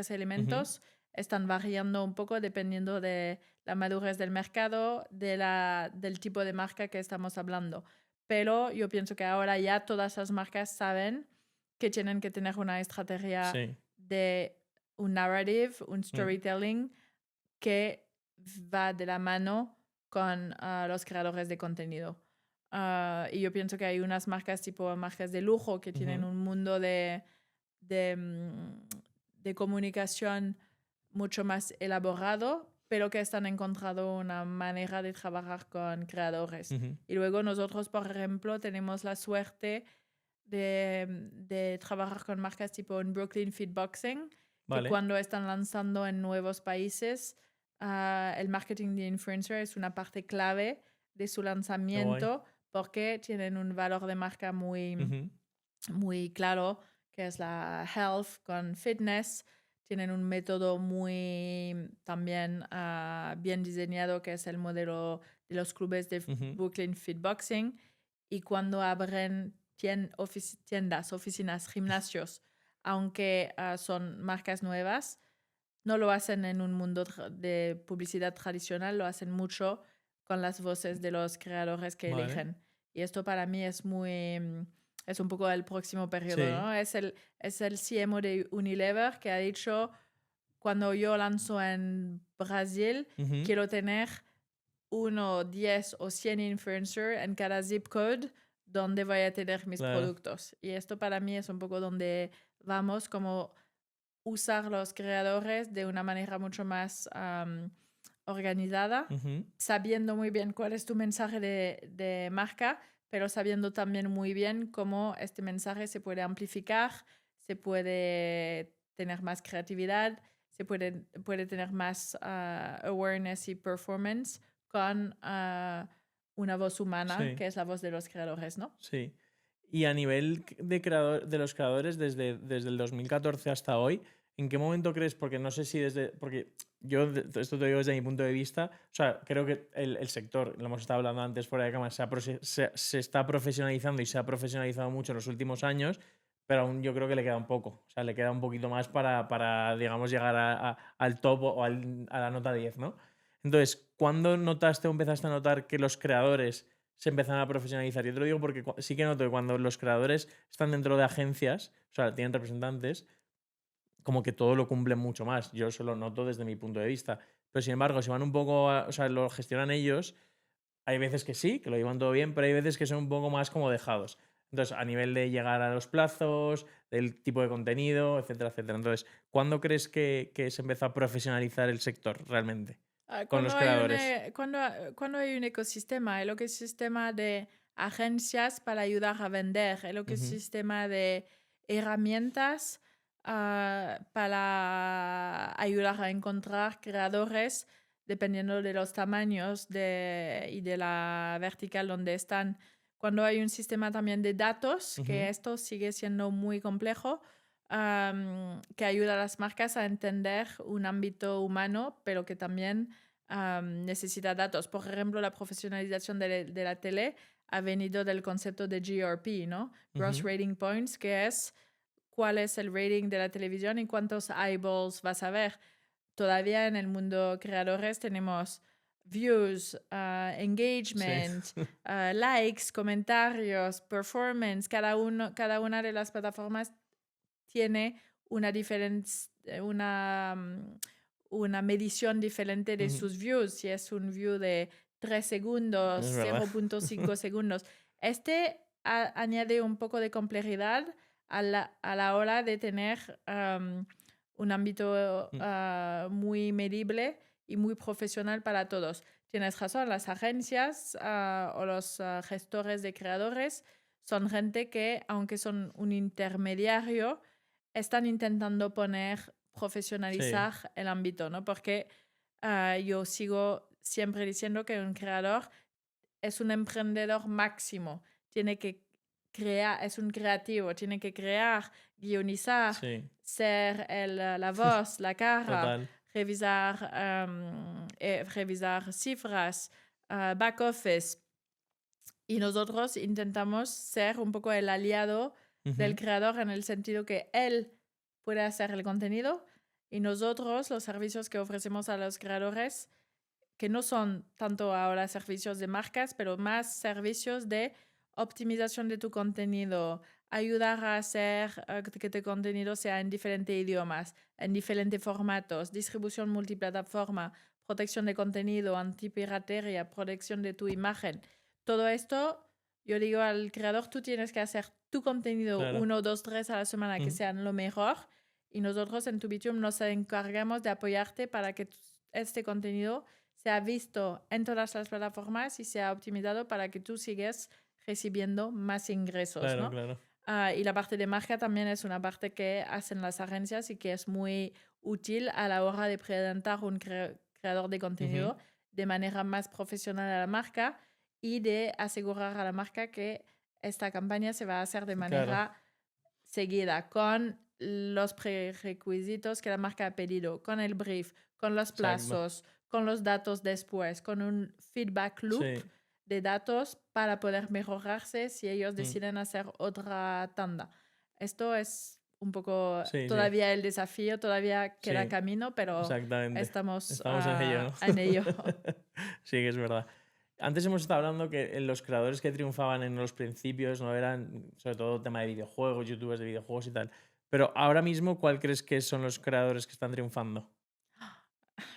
elementos están variando un poco dependiendo de la madurez del mercado, del tipo de marca que estamos hablando. Pero yo pienso que ahora ya todas las marcas saben que tienen que tener una estrategia de un narrative, un storytelling que va de la mano con los creadores de contenido. Y yo pienso que hay unas marcas tipo marcas de lujo que tienen un mundo de comunicación mucho más elaborado, pero que están encontrando una manera de trabajar con creadores. Y luego nosotros, por ejemplo, tenemos la suerte de trabajar con marcas tipo en Brooklyn Fitboxing, que cuando están lanzando en nuevos países, el marketing de influencer es una parte clave de su lanzamiento porque tienen un valor de marca muy, muy claro, que es la health con fitness. Tienen un método muy también bien diseñado, que es el modelo de los clubes de Brooklyn Fitboxing. Y cuando abren tiendas, oficinas, gimnasios, aunque son marcas nuevas, no lo hacen en un mundo de publicidad tradicional, lo hacen mucho con las voces de los creadores que eligen. Y esto para mí es es un poco el próximo periodo, ¿no? Es el CMO de Unilever que ha dicho, cuando yo lanzo en Brasil, quiero tener 1, 10 o 100 influencers en cada zip code donde voy a tener mis productos. Y esto para mí es un poco donde vamos, como usar los creadores de una manera mucho más organizada, sabiendo muy bien cuál es tu mensaje de marca, pero sabiendo también muy bien cómo este mensaje se puede amplificar, se puede tener más creatividad, se puede tener más awareness y performance con una voz humana, que es la voz de los creadores, ¿no? Sí. Y a nivel de los creadores, desde el 2014 hasta hoy, ¿en qué momento crees? Porque no sé si porque yo esto te digo desde mi punto de vista, o sea, creo que el sector, lo hemos estado hablando antes fuera de cámara, se está profesionalizando y se ha profesionalizado mucho en los últimos años, pero aún yo creo que le queda un poco. O sea, le queda un poquito más para digamos, llegar al top o a la nota 10, ¿no? Entonces, ¿cuándo notaste o empezaste a notar que los creadores se empezaron a profesionalizar? Yo te lo digo porque sí que noto que cuando los creadores están dentro de agencias, o sea, tienen representantes, como que todo lo cumplen mucho más. Yo eso lo noto desde mi punto de vista. Pero sin embargo, si van un poco, o sea, lo gestionan ellos, hay veces que sí, que lo llevan todo bien, pero hay veces que son un poco más como dejados. Entonces, a nivel de llegar a los plazos, del tipo de contenido, etcétera, etcétera. Entonces, ¿cuándo crees que se empezó a profesionalizar el sector realmente? Con los creadores. Cuando hay un ecosistema, el ecosistema de agencias para ayudar a vender, el ecosistema de herramientas para ayudar a encontrar creadores dependiendo de los tamaños y de la vertical donde están. Cuando hay un sistema también de datos, que esto sigue siendo muy complejo, que ayuda a las marcas a entender un ámbito humano, pero que también necesita datos. Por ejemplo, la profesionalización de la tele ha venido del concepto de GRP, ¿no? Gross Rating Points, que es cuál es el rating de la televisión y cuántos eyeballs vas a ver. Todavía en el mundo creadores tenemos views, engagement, likes, comentarios, performance. Cada una de las plataformas tiene una medición diferente de sus views. Si es un view de 3 segundos, 0.5 segundos. Añade un poco de complejidad a la hora de tener un ámbito muy medible y muy profesional para todos. Tienes razón, las agencias o los gestores de creadores son gente que, aunque son un intermediario, están intentando profesionalizar el ámbito, ¿no? Porque yo sigo siempre diciendo que un creador es un emprendedor máximo. Tiene que crear, es un creativo, tiene que crear, guionizar, ser la voz, la cara, revisar cifras, back office. Y nosotros intentamos ser un poco el aliado del creador en el sentido que él puede hacer el contenido y nosotros los servicios que ofrecemos a los creadores, que no son tanto ahora servicios de marcas, pero más servicios de optimización de tu contenido, ayudar a hacer que tu contenido sea en diferentes idiomas, en diferentes formatos, distribución multiplataforma, protección de contenido, antipiratería, protección de tu imagen. Todo esto, yo digo al creador, tú tienes que hacer tu contenido 1, 2, 3 a la semana que sean lo mejor y nosotros en Tubitium nos encargamos de apoyarte para que este contenido sea visto en todas las plataformas y sea optimizado para que tú sigas recibiendo más ingresos, ¿no? Y la parte de marca también es una parte que hacen las agencias y que es muy útil a la hora de presentar un creador de contenido de manera más profesional a la marca y de asegurar a la marca que esta campaña se va a hacer de manera seguida, con los prerequisitos que la marca ha pedido, con el brief, con los plazos, con los datos después, con un feedback loop de datos para poder mejorarse si ellos deciden hacer otra tanda. Esto es un poco todavía el desafío, todavía queda camino, pero estamos en ello, ¿no? en ello. Sí, que es verdad. Antes hemos estado hablando que los creadores que triunfaban en los principios no eran, sobre todo, tema de videojuegos, youtubers de videojuegos y tal. Pero ahora mismo, ¿cuál crees que son los creadores que están triunfando?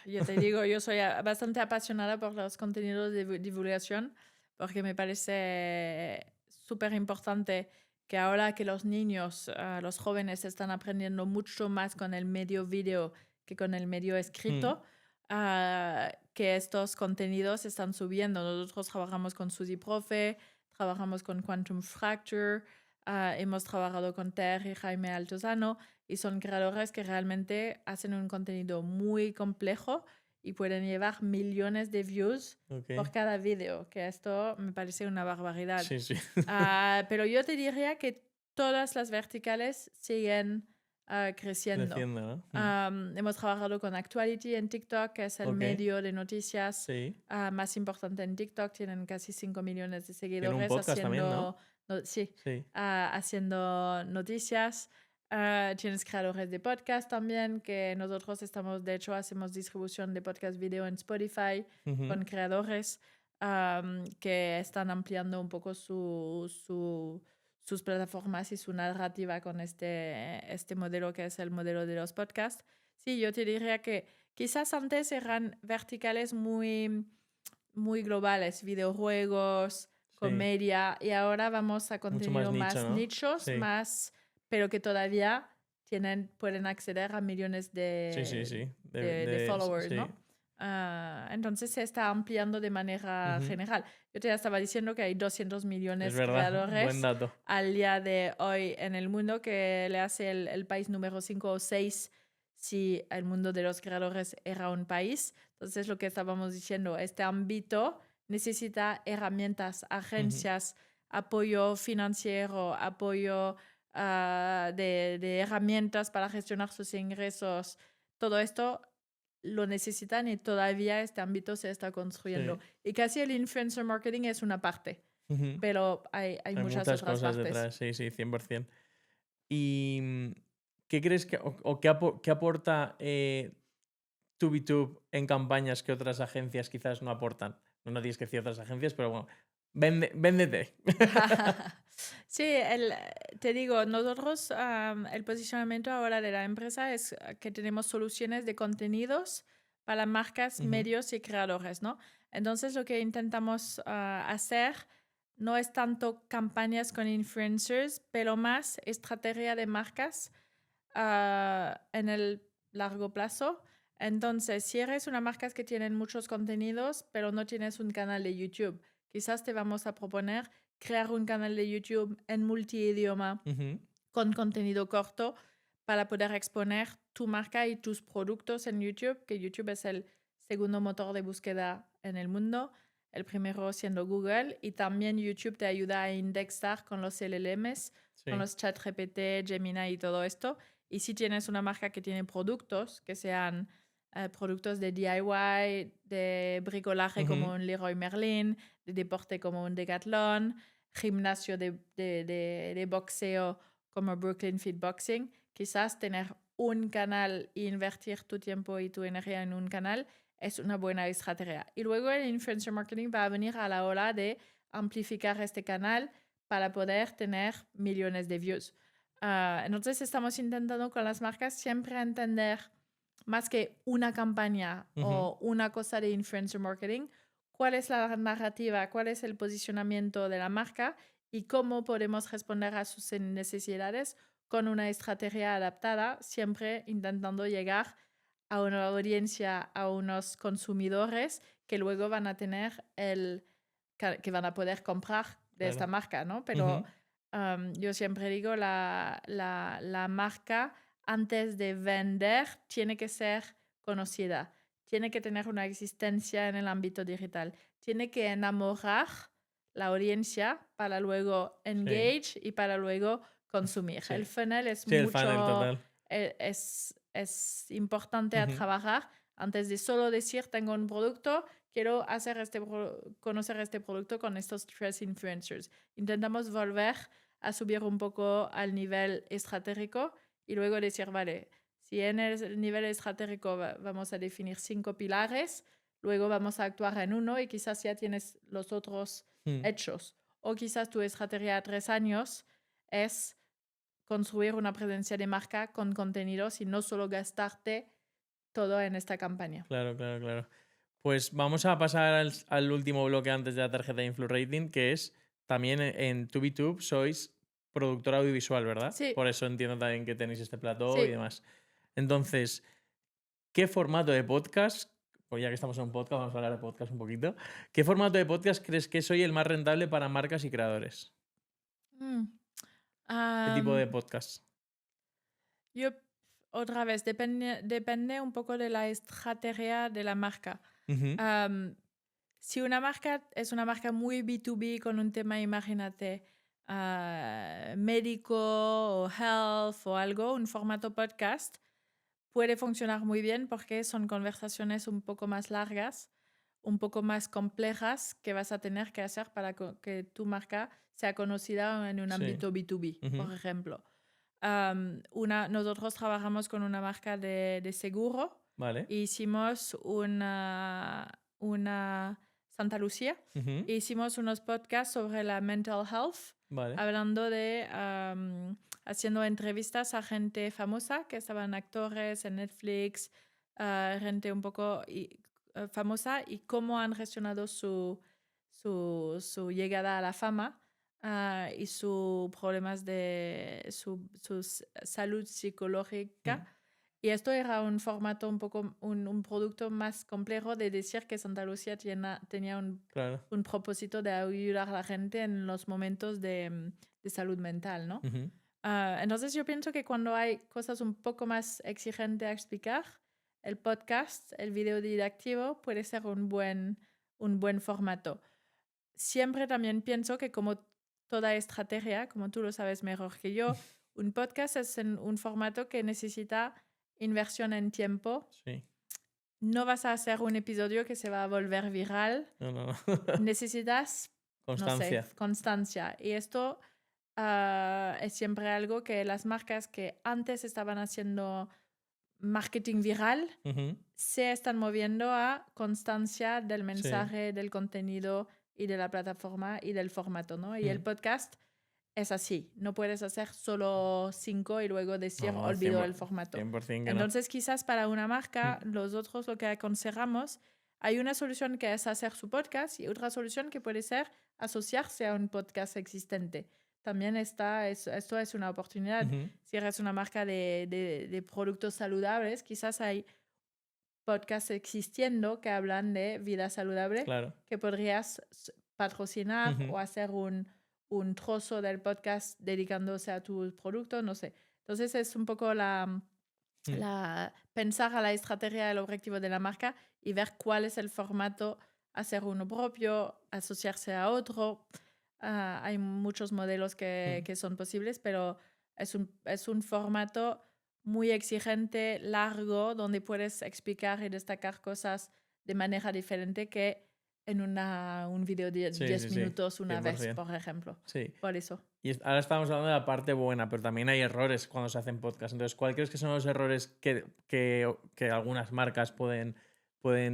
Yo te digo, yo soy bastante apasionada por los contenidos de divulgación porque me parece súper importante que ahora que los niños, los jóvenes están aprendiendo mucho más con el medio video que con el medio escrito, que estos contenidos están subiendo. Nosotros trabajamos con Suzy Profe, trabajamos con Quantum Fracture, hemos trabajado con Ter y Jaime Altozano, y son creadores que realmente hacen un contenido muy complejo y pueden llevar millones de views por cada video, que esto me parece una barbaridad. Sí, sí. Pero yo te diría que todas las verticales siguen creciendo. ¿no? Hemos trabajado con Actuality en TikTok, que es el medio de noticias más importante en TikTok. Tienen casi 5 millones de seguidores. Tiene un podcast también, ¿no? Haciendo noticias. Tienes creadores de podcast también, que nosotros estamos, de hecho, hacemos distribución de podcast video en Spotify con creadores que están ampliando un poco sus plataformas y su narrativa con este modelo que es el modelo de los podcasts. Sí, yo te diría que quizás antes eran verticales muy, muy globales, videojuegos, comedia, y ahora vamos a contenido más nichos, más, pero que todavía pueden acceder a millones de followers, ¿no? Entonces se está ampliando de manera general. Yo te estaba diciendo que hay 200 millones de creadores al día de hoy en el mundo, que le hace el país número 5 o 6 si el mundo de los creadores era un país. Entonces lo que estábamos diciendo, este ámbito necesita herramientas, agencias, apoyo financiero, apoyo de herramientas para gestionar sus ingresos. Todo esto lo necesitan y todavía este ámbito se está construyendo. Y casi el influencer marketing es una parte, pero hay muchas otras cosas partes detrás. Sí, 100%. ¿Y qué crees que qué aporta TubiTube en campañas que otras agencias quizás no aportan? No tienes que decir otras agencias, pero bueno, véndete. Sí, te digo, nosotros el posicionamiento ahora de la empresa es que tenemos soluciones de contenidos para marcas, medios y creadores, ¿no? Entonces lo que intentamos hacer no es tanto campañas con influencers, pero más estrategia de marcas en el largo plazo. Entonces, si eres una marca que tiene muchos contenidos, pero no tienes un canal de YouTube, quizás te vamos a proponer crear un canal de YouTube en multiidioma con contenido corto para poder exponer tu marca y tus productos en YouTube, que YouTube es el segundo motor de búsqueda en el mundo, el primero siendo Google, y también YouTube te ayuda a indexar con los LLMs, con los ChatGPT, Gemini y todo esto. Y si tienes una marca que tiene productos, que sean productos de DIY, de bricolaje como un Leroy Merlin, de deporte como un Decathlon, gimnasio de boxeo como Brooklyn Fit Boxing, quizás tener un canal e invertir tu tiempo y tu energía en un canal es una buena estrategia. Y luego el influencer marketing va a venir a la hora de amplificar este canal para poder tener millones de views. Entonces estamos intentando con las marcas siempre entender más que una campaña o una cosa de influencer marketing, cuál es la narrativa, cuál es el posicionamiento de la marca y cómo podemos responder a sus necesidades con una estrategia adaptada, siempre intentando llegar a una audiencia, a unos consumidores que luego van a tener que van a poder comprar de esta marca, ¿no? Pero yo siempre digo, la marca antes de vender tiene que ser conocida, tiene que tener una existencia en el ámbito digital, tiene que enamorar la audiencia para luego engage y para luego consumir. El funnel es el funnel total. Es importante a trabajar antes de solo decir tengo un producto, quiero conocer este producto con estos 3 influencers. Intentamos volver a subir un poco al nivel estratégico y luego decir, vale, si en el nivel estratégico vamos a definir 5 pilares, luego vamos a actuar en uno y quizás ya tienes los otros hechos. O quizás tu estrategia a 3 años es construir una presencia de marca con contenidos y no solo gastarte todo en esta campaña. Claro. Pues vamos a pasar al último bloque antes de la tarjeta de InfluRating, que es también en TubiTube sois productora audiovisual, ¿verdad? Sí. Por eso entiendo también que tenéis este plató Sí. y demás. Entonces, ¿qué formato de podcast, pues ya que estamos en un podcast, vamos a hablar de podcast un poquito, ¿qué formato de podcast crees que es hoy el más rentable para marcas y creadores? Mm. ¿Qué tipo de Am, podcast? yo, otra vez, depende un poco de la estrategia de la marca. Ujú, Si una marca es una marca muy B2B con un tema, imagínate, médico o health o algo, un formato podcast puede funcionar muy bien porque son conversaciones un poco más largas, un poco más complejas que vas a tener que hacer para que tu marca sea conocida en un Sí. ámbito B2B, por Ujú, ejemplo. Nosotros trabajamos con una marca de seguro Vale. e hicimos una Santa Lucía. Ujú, E hicimos unos podcasts sobre la mental health, Vale. hablando de, haciendo entrevistas a gente famosa, que estaban actores en Netflix, gente un poco famosa, y cómo han gestionado su llegada a la fama. Y sus problemas de su salud psicológica. Mm, Y esto era un formato un poco, un producto más complejo de decir que Santa Lucía tenía Claro. un propósito de ayudar a la gente en los momentos de salud mental, ¿no? Ujú, Entonces yo pienso que cuando hay cosas un poco más exigentes a explicar, el podcast, el video didáctico puede ser un buen formato. Siempre también pienso que como toda estrategia, como tú lo sabes mejor que yo, un podcast es un formato que necesita inversión en tiempo. Sí. No vas a hacer un episodio que se va a volver viral. No, no. Necesitas, no sé, Constancia. constancia. Y esto es siempre algo que las marcas que antes estaban haciendo marketing viral Ujú, se están moviendo a constancia del Sí. mensaje, del contenido y de la plataforma y del formato, ¿no? Y el Mm. podcast es así. No puedes hacer solo 5 y luego decir No, olvido el formato. 100% que no. Entonces, quizás para una marca, Mm, los otros lo que aconsejamos, hay una solución que es hacer su podcast y otra solución que puede ser asociarse a un podcast existente. También esto es una oportunidad. ujú, Si eres una marca de productos saludables, quizás hay podcasts existiendo que hablan de vida saludable Claro. que podrías patrocinar Ujú, o hacer un trozo del podcast dedicándose a tu producto, no sé. Entonces es un poco mm, pensar a la estrategia del objetivo de la marca y ver cuál es el formato, hacer uno propio, asociarse a otro. Hay muchos modelos mm. que son posibles, pero es un formato muy exigente, largo, donde puedes explicar y destacar cosas de manera diferente que en un video de Sí, 10 sí, sí. minutos una vez, 100%. por ejemplo. Sí. Por eso. Y ahora estamos hablando de la parte buena, pero también hay errores cuando se hacen podcasts. Entonces, ¿cuál crees que son los errores que algunas marcas pueden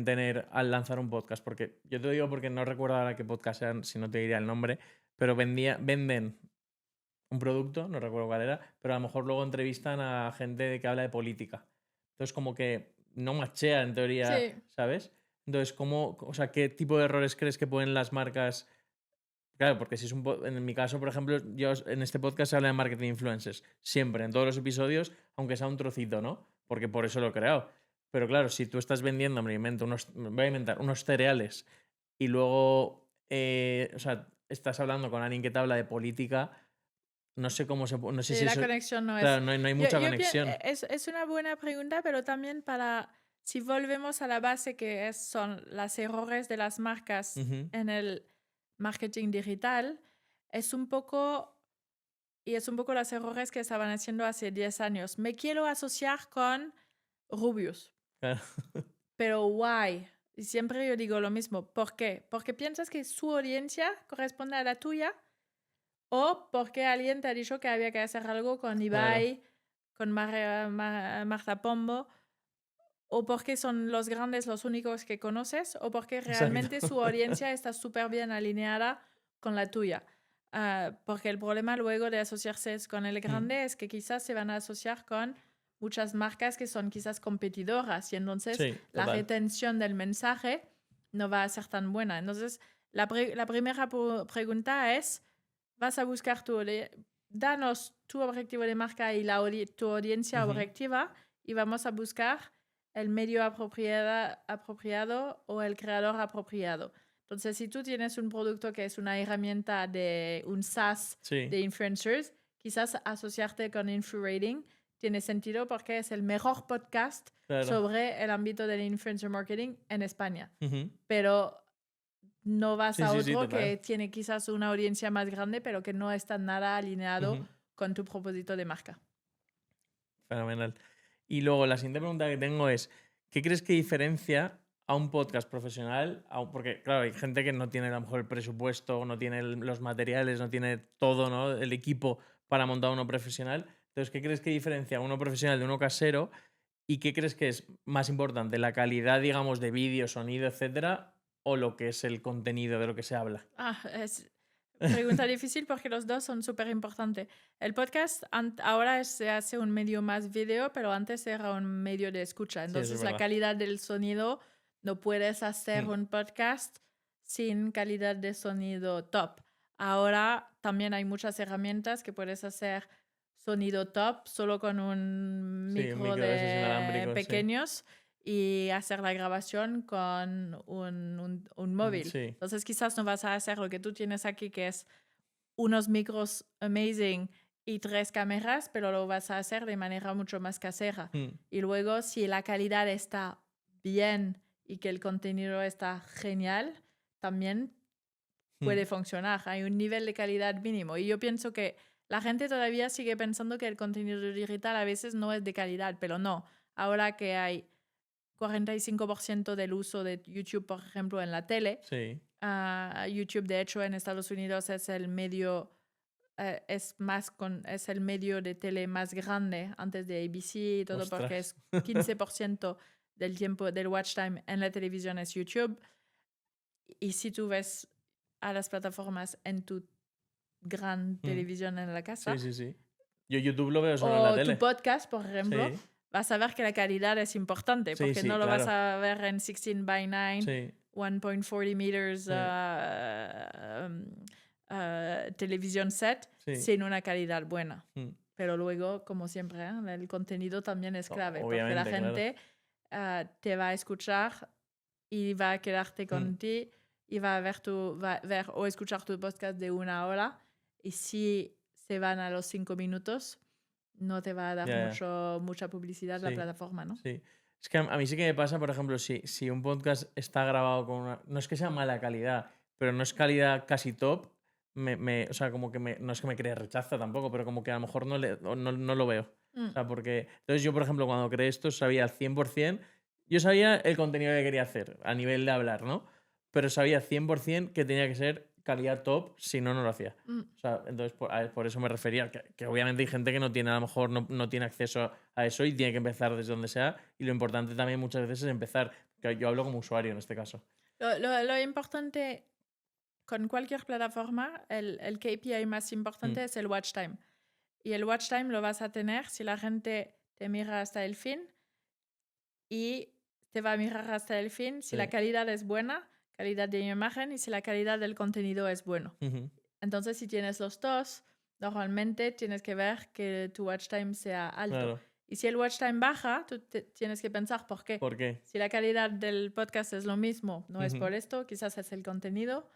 tener al lanzar un podcast? Porque yo te digo porque no recuerdo ahora qué podcast eran, si no te diría el nombre, pero venden un producto, no recuerdo cuál era, pero a lo mejor luego entrevistan a gente que habla de política. Entonces, como que no machea en teoría, Sí. ¿sabes? Entonces, o sea, ¿qué tipo de errores crees que pueden las marcas? Claro, porque si es en mi caso, por ejemplo, yo en este podcast se habla de marketing influencers, siempre, en todos los episodios, aunque sea un trocito, ¿no? Porque por eso lo he creado. Pero claro, si tú estás vendiendo, me voy a inventar, unos cereales y luego, o sea, estás hablando con alguien que te habla de política, no sé cómo no sé Sí, si la eso, conexión no es. claro, no hay mucha conexión. Es una buena pregunta, pero también si volvemos a la base que son los errores de las marcas Ujú, en el marketing digital, es un poco los errores que estaban haciendo hace 10 años. Me quiero asociar con Rubius, claro. pero why? Y siempre yo digo lo mismo. ¿Por qué? Porque piensas que su audiencia corresponde a la tuya. O porque alguien te ha dicho que había que hacer algo con Claro. Ibai, con Marta Pombo, o porque son los grandes los únicos que conoces, o porque Exacto. realmente su audiencia está súper bien alineada con la tuya. Porque el problema luego de asociarse con el Mm, grande es que quizás se van a asociar con muchas marcas que son quizás competidoras y entonces Sí, la total. retención del mensaje no va a ser tan buena. Entonces, la primera pregunta es, vas a buscar danos tu objetivo de marca y tu audiencia objetiva y vamos a buscar el medio apropiado o el creador apropiado. Entonces, si tú tienes un producto que es una herramienta de un SaaS de influencers, quizás asociarte con InfluRating tiene sentido porque es el mejor podcast sobre el ámbito del influencer marketing en España. Pero no vas a otro que tiene quizás una audiencia más grande, pero que no está nada alineado con tu propósito de marca. Fenomenal. Y luego la siguiente pregunta que tengo es, ¿qué crees que diferencia a un podcast profesional? Porque, claro, hay gente que no tiene a lo mejor el presupuesto, no tiene los materiales, no tiene todo, ¿no? El equipo para montar uno profesional. Entonces, ¿qué crees que diferencia a uno profesional de uno casero? ¿Y qué crees que es más importante? ¿La calidad, digamos, de vídeo, sonido, etcétera? ¿O lo que es el contenido de lo que se habla? Es pregunta difícil porque los dos son súper importantes. El podcast ahora se hace un medio más video, pero antes era un medio de escucha. Entonces, la calidad del sonido, no puedes hacer un podcast sin calidad de sonido top. Ahora también hay muchas herramientas que puedes hacer sonido top solo con un micro de pequeños y hacer la grabación con un móvil. Entonces quizás no vas a hacer lo que tú tienes aquí, que es unos micros amazing y 3 cámaras, pero lo vas a hacer de manera mucho más casera. Y luego, si la calidad está bien y que el contenido está genial, también puede funcionar. Hay un nivel de calidad mínimo. Y yo pienso que la gente todavía sigue pensando que el contenido digital a veces no es de calidad, pero no. Ahora que hay 45% del uso de YouTube, por ejemplo, en la tele. YouTube, de hecho, en Estados Unidos es el medio, es el medio de tele más grande antes de ABC y todo. ¡Ostras! Porque es 15% del tiempo del watch time en la televisión es YouTube. Y si tú ves a las plataformas en tu gran televisión en la casa. Yo YouTube lo veo solo en la tele. O tu podcast, por ejemplo. Vas a ver que la calidad es importante, porque no lo vas a ver en 16:9, 1.40 meters televisión set, sin una calidad buena. Pero luego, como siempre, el contenido también es clave, porque la gente te va a escuchar y va a quedarte con ti y va a ver o escuchar tu podcast de 1 hora, y si se van a los 5 minutos, no te va a dar mucha publicidad la plataforma, ¿no? Sí. Es que a mí sí que me pasa, por ejemplo, si un podcast está grabado con una... No es que sea mala calidad, pero no es calidad casi top, o sea, como que no es que me cree rechazo tampoco, pero como que a lo mejor no lo veo. O sea, porque... Entonces yo, por ejemplo, cuando creé esto, sabía al 100%, yo sabía el contenido que quería hacer, a nivel de hablar, ¿no? Pero sabía 100% que tenía que ser calidad top, si no, no lo hacía. O sea, entonces por eso me refería, que obviamente hay gente que no tiene, a lo mejor no tiene acceso a eso y tiene que empezar desde donde sea, y lo importante también muchas veces es empezar, que yo hablo como usuario en este caso. Lo importante con cualquier plataforma, el KPI más importante es el watch time. Y el watch time lo vas a tener si la gente te mira hasta el fin, y te va a mirar hasta el fin si la calidad es buena, calidad de imagen, y si la calidad del contenido es bueno. Entonces, si tienes los dos, normalmente tienes que ver que tu watch time sea alto. Y si el watch time baja, tú tienes que pensar por qué. ¿Por qué? Si la calidad del podcast es lo mismo, no es por esto, quizás es el contenido,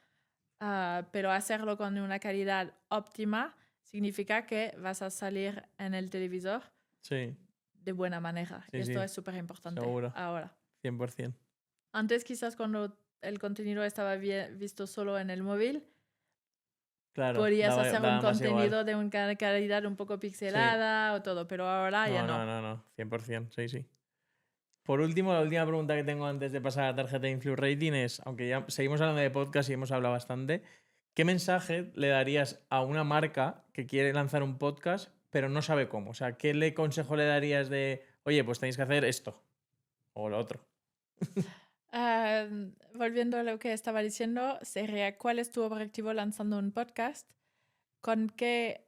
pero hacerlo con una calidad óptima significa que vas a salir en el televisor de buena manera. Y esto es súper importante. Seguro. Ahora. 100%. Antes, quizás cuando el contenido estaba visto solo en el móvil, podías hacer un contenido de una calidad un poco pixelada o todo, pero ahora ya no. No, 100%, sí. Por último, la última pregunta que tengo antes de pasar a la tarjeta de InfluRating es, aunque ya seguimos hablando de podcast y hemos hablado bastante, ¿qué mensaje le darías a una marca que quiere lanzar un podcast pero no sabe cómo? O sea, ¿qué consejo le darías de, oye, pues tenéis que hacer esto o lo otro? Volviendo a lo que estaba diciendo, sería, ¿cuál es tu objetivo lanzando un podcast? ¿Con qué,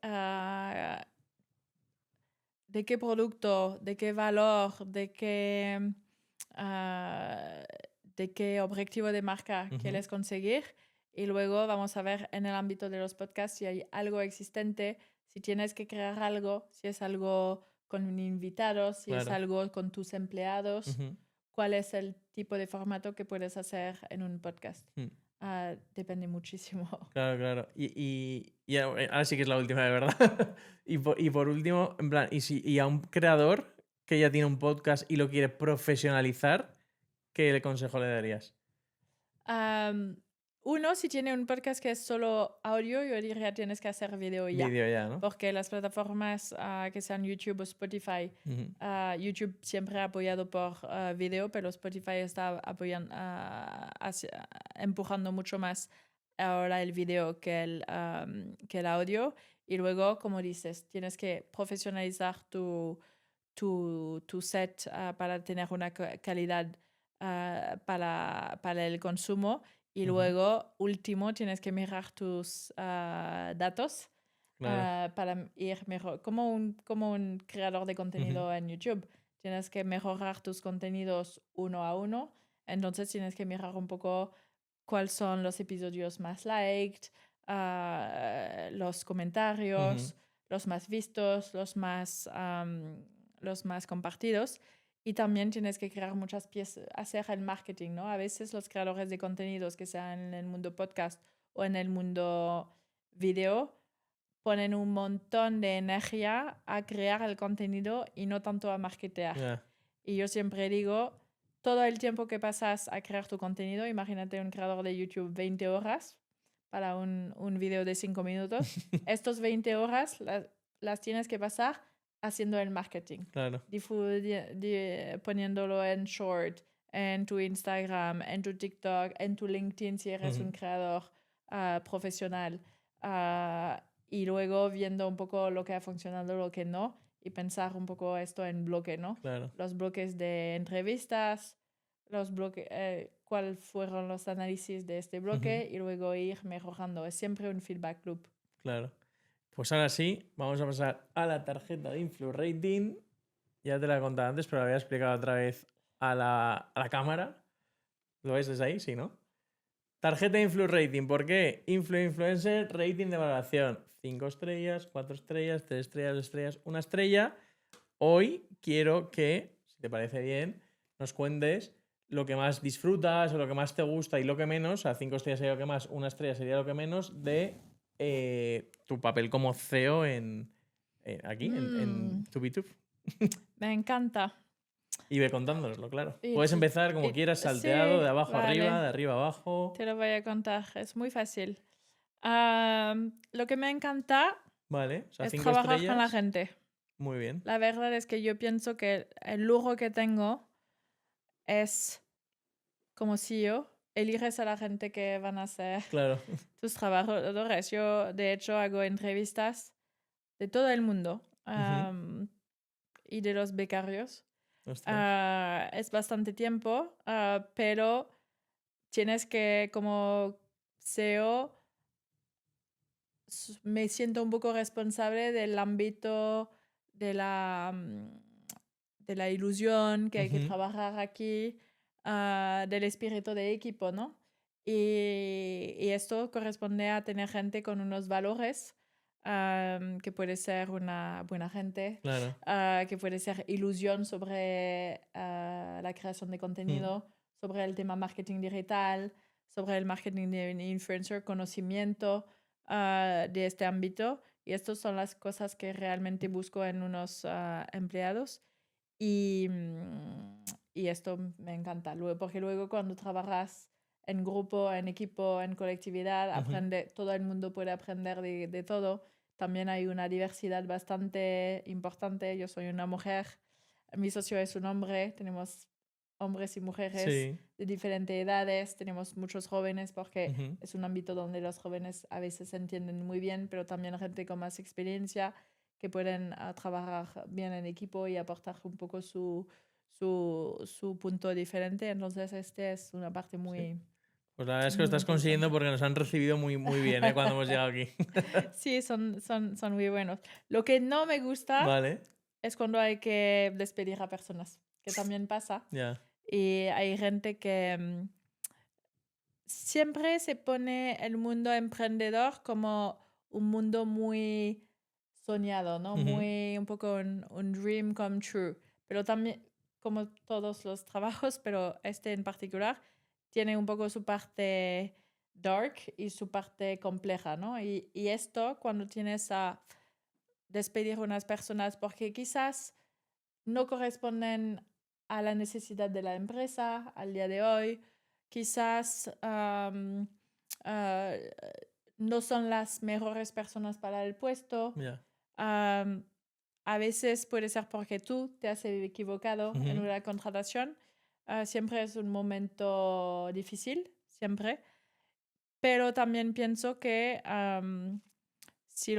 de qué producto, de qué valor, de qué objetivo de marca quieres conseguir? Y luego vamos a ver en el ámbito de los podcasts si hay algo existente, Si tienes que crear algo, si es algo con invitados, si es Claro. algo con tus empleados, cuál es el tipo de formato que puedes hacer en un podcast. Depende muchísimo. Claro, claro. Y ahora sí que es la última, de verdad. y por último, en plan, y a un creador que ya tiene un podcast y lo quiere profesionalizar, ¿qué consejo le darías? Uno, si tiene un podcast que es solo audio, yo diría tienes que hacer video ya. Vídeo ya, ¿no? Porque las plataformas que sean YouTube o Spotify, YouTube siempre ha apoyado por video, pero Spotify está empujando mucho más ahora el video que el audio. Y luego, como dices, tienes que profesionalizar tu set para tener una calidad para el consumo. Y luego, último, tienes que mirar tus datos para ir mejor. Como un creador de contenido en YouTube. Tienes que mejorar tus contenidos uno a uno. Entonces tienes que mirar un poco cuáles son los episodios más liked, los comentarios, los más vistos, los más compartidos. Y también tienes que crear muchas piezas, hacer el marketing, ¿no? A veces los creadores de contenidos, que sean en el mundo podcast o en el mundo video, ponen un montón de energía a crear el contenido y no tanto a marketear. Y yo siempre digo, todo el tiempo que pasas a crear tu contenido, imagínate un creador de YouTube 20 horas para un video de 5 minutos. Estos 20 horas las tienes que pasar haciendo el marketing. Claro. Poniéndolo en short, en tu Instagram, en tu TikTok, en tu LinkedIn si eres un creador profesional. Y luego viendo un poco lo que ha funcionado, lo que no, y pensar un poco esto en bloque, ¿no? Claro. Los bloques de entrevistas, cuáles fueron los análisis de este bloque y luego ir mejorando. Es siempre un feedback loop. Claro. Pues ahora sí, vamos a pasar a la tarjeta de InfluRating. Ya te la he contado antes, pero la voy a explicar otra vez a la cámara. ¿Lo ves desde ahí? Sí, ¿no? Tarjeta de InfluRating. ¿Por qué? Influencer, rating de valoración. 5 estrellas, 4 estrellas, 3 estrellas, 2 estrellas, 1 estrella. Hoy quiero que, si te parece bien, nos cuentes lo que más disfrutas o lo que más te gusta y lo que menos, o sea, 5 estrellas sería lo que más, 1 estrella sería lo que menos, de tu papel como CEO aquí, en TubiTube. Me encanta. Y ve contándonoslo, claro. Puedes empezar como quieras, salteado, de abajo arriba, de arriba abajo. Te lo voy a contar, es muy fácil. Lo que me encanta es trabajar con la gente. Muy bien. La verdad es que yo pienso que el lujo que tengo es, como CEO, eliges a la gente que van a ser tus trabajadores. Yo, de hecho, hago entrevistas de todo el mundo y de los becarios. Es bastante tiempo, pero tienes que, como CEO, me siento un poco responsable del ámbito de la ilusión que hay que trabajar aquí, del espíritu de equipo, ¿no? Y esto corresponde a tener gente con unos valores, que puede ser una buena gente, que puede ser ilusión sobre la creación de contenido, sobre el tema marketing digital, sobre el marketing de influencer, conocimiento de este ámbito. Y estas son las cosas que realmente busco en unos empleados. Y esto me encanta, porque luego cuando trabajas en grupo, en equipo, en colectividad, todo el mundo puede aprender de todo. También hay una diversidad bastante importante. Yo soy una mujer, mi socio es un hombre, tenemos hombres y mujeres de diferentes edades, tenemos muchos jóvenes porque es un ámbito donde los jóvenes a veces se entienden muy bien, pero también gente con más experiencia que pueden trabajar bien en equipo y aportar un poco su punto diferente. Entonces, es una parte muy... Pues la verdad es que lo estás consiguiendo porque nos han recibido muy, muy bien cuando hemos llegado aquí. Sí, son muy buenos. Lo que no me gusta es cuando hay que despedir a personas, que también pasa. Y hay gente que siempre se pone el mundo emprendedor como un mundo muy soñado, ¿no? Muy un poco un dream come true. Pero también, como todos los trabajos, pero este en particular, tiene un poco su parte dark y su parte compleja, ¿no? Y esto, cuando tienes a despedir unas personas porque quizás no corresponden a la necesidad de la empresa al día de hoy, quizás no son las mejores personas para el puesto. A veces puede ser porque tú te has equivocado en una contratación. Siempre es un momento difícil, siempre. Pero también pienso que si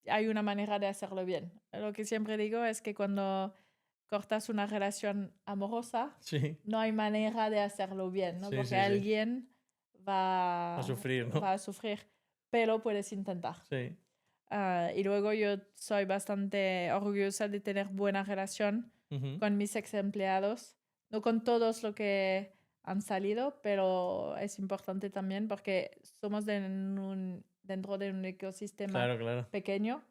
hay una manera de hacerlo bien. Lo que siempre digo es que cuando cortas una relación amorosa, no hay manera de hacerlo bien, ¿no? Porque alguien va a sufrir, ¿no? Va a sufrir, pero puedes intentar. Y luego yo soy bastante orgullosa de tener buena relación con mis ex empleados, no con todos los que han salido, pero es importante también porque somos dentro de un ecosistema pequeño.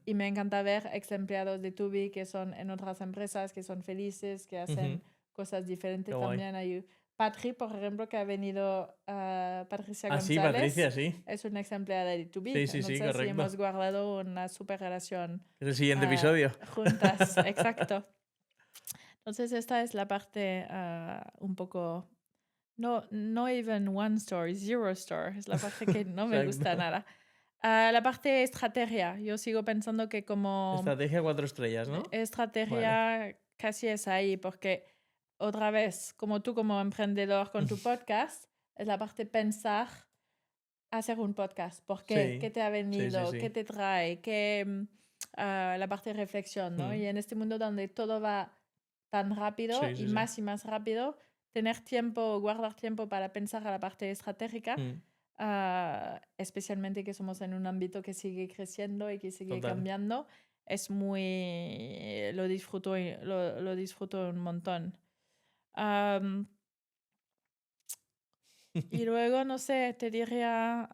Y me encanta ver ex empleados de Tubi que son en otras empresas, que son felices, que hacen cosas diferentes. También hay Patri, por ejemplo, que ha venido Patricia González. Sí, Patricia, sí. Es una ex empleada de Tubi. Sí, Entonces, sí, hemos guardado una super relación. Es el siguiente episodio. Juntas, exacto. Entonces, esta es la parte un poco... No even one star, zero star. Es la parte que no me gusta nada. La parte estrategia. Yo sigo pensando que como... Estrategia 4 estrellas, ¿no? Estrategia casi es ahí, porque otra vez, como tú como emprendedor con tu podcast, es la parte pensar hacer un podcast. ¿Por qué? ¿Qué te ha venido? ¿Qué te trae? La parte de reflexión, ¿no? Y en este mundo donde todo va tan rápido y más rápido, tener tiempo, guardar tiempo para pensar a la parte estratégica, especialmente que somos en un ámbito que sigue creciendo y que sigue cambiando, es muy... Lo disfruto un montón. Y luego, no sé, te diría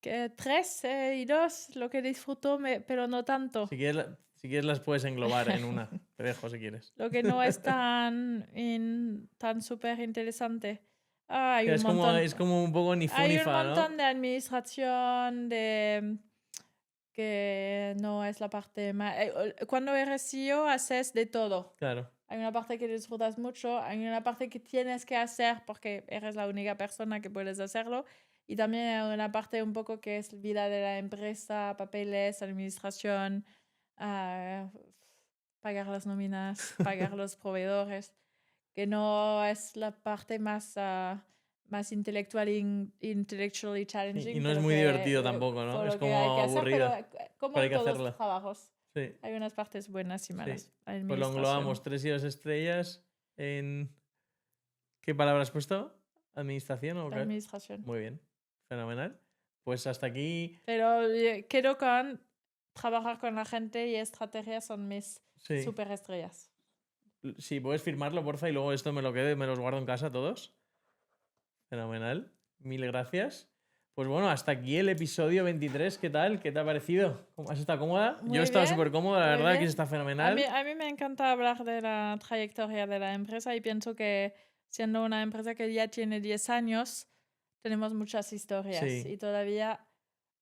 que 3 y 2, lo que disfruto, pero no tanto. Si quieres las puedes englobar en una. Te dejo si quieres. Lo que no es tan súper interesante. Es como un poco ni fu ni fa, ¿no? Hay un montón de administración, que no es la parte más... Cuando eres CEO haces de todo. Claro. Hay una parte que disfrutas mucho, hay una parte que tienes que hacer porque eres la única persona que puedes hacerlo. Y también hay una parte un poco que es vida de la empresa, papeles, administración, pagar las nóminas, pagar los proveedores, que no es la parte más intellectually challenging. Y no es muy divertido tampoco, ¿no? Es como aburrido. Como en todos los trabajos. Sí. Hay unas partes buenas y malas. Pues lo englobamos 3 y 2 estrellas en... ¿Qué palabra has puesto? ¿Administración o qué? Administración. Muy bien. Fenomenal. Pues hasta aquí... Pero quedo con trabajar con la gente y estrategias son mis super estrellas. Sí, puedes firmarlo, porfa, y luego esto me lo quedo y me los guardo en casa todos. Fenomenal. Mil gracias. Pues bueno, hasta aquí el episodio 23. ¿Qué tal? ¿Qué te ha parecido? ¿Has estado cómoda? Yo he estado súper cómoda, la verdad, que está fenomenal. A mí me encanta hablar de la trayectoria de la empresa y pienso que siendo una empresa que ya tiene 10 años, tenemos muchas historias y todavía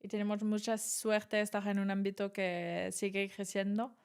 tenemos mucha suerte de estar en un ámbito que sigue creciendo.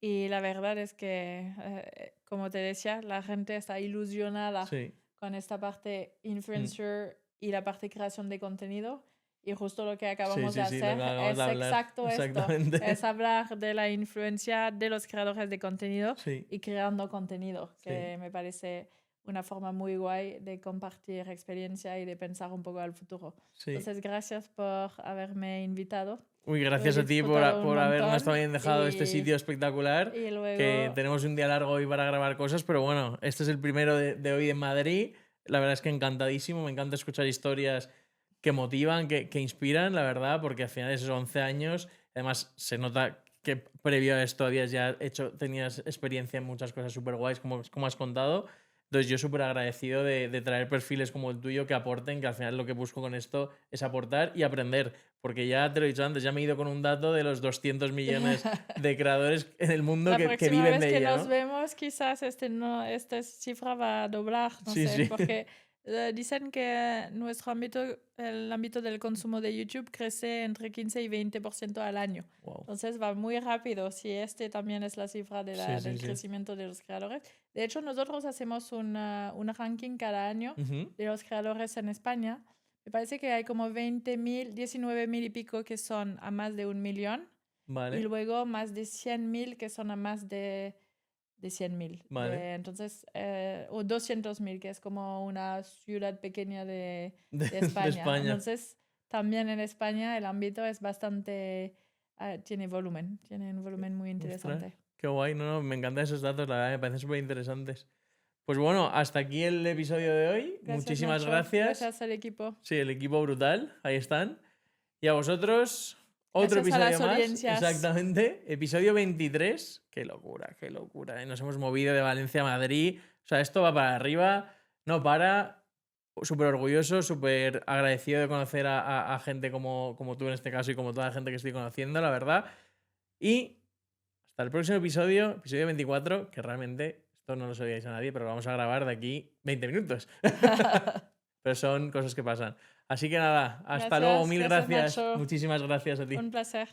Y la verdad es que, como te decía, la gente está ilusionada con esta parte influencer y la parte creación de contenido. Y justo lo que acabamos de hacer es exacto esto. Es hablar de la influencia de los creadores de contenido y creando contenido, que me parece una forma muy guay de compartir experiencia y de pensar un poco al futuro. Entonces, gracias por haberme invitado. Gracias a ti por habernos también dejado este sitio espectacular. Y luego... Que tenemos un día largo hoy para grabar cosas, pero bueno, este es el primero de hoy en Madrid. La verdad es que encantadísimo. Me encanta escuchar historias que motivan, que inspiran, la verdad, porque al final de esos 11 años, además se nota que previo a esto tenías experiencia en muchas cosas súper guays, como has contado. Entonces yo súper agradecido de traer perfiles como el tuyo que aporten, que al final lo que busco con esto es aportar y aprender, porque ya te lo he dicho antes, ya me he ido con un dato de los 200 millones de creadores en el mundo La que próxima viven vez de que ello, nos ¿no? vemos, quizás esta cifra va a doblar, no Sí, sé, sí. porque dicen que nuestro ámbito, el ámbito del consumo de YouTube crece entre 15 y 20% al año. Wow. Entonces va muy rápido. Si también es la cifra Sí, sí, del sí. crecimiento de los creadores. De hecho, nosotros hacemos un ranking cada año Ujú. de los creadores en España. Me parece que hay como 20.000, 19.000 y pico que son a más de 1 millón. Y Vale, luego más de 100.000 que son a más de 100.000. vale. Entonces, o 200.000, que es como una ciudad pequeña de De España. España. Entonces, también en España el ámbito es bastante, tiene un volumen muy interesante. Ostras, qué guay, no, me encantan esos datos, la verdad, me parecen súper interesantes. Pues bueno, hasta aquí el episodio de hoy. Gracias, Muchísimas Nacho. gracias. Gracias al equipo. Sí, el equipo brutal, ahí están. Y a vosotros, otro Gracias a episodio las más. audiencias. Exactamente, episodio 23. Qué locura, qué locura. Nos hemos movido de Valencia a Madrid. O sea, esto va para arriba, no para. Súper orgulloso, súper agradecido de conocer a gente como tú en este caso y como toda la gente que estoy conociendo, la verdad. Y hasta el próximo episodio, episodio 24, que realmente esto no lo sabíais a nadie, pero lo vamos a grabar de aquí 20 minutos. Pero son cosas que pasan. Así que nada, hasta luego, mil Gracias, gracias. Nacho. Muchísimas gracias a ti. Un placer.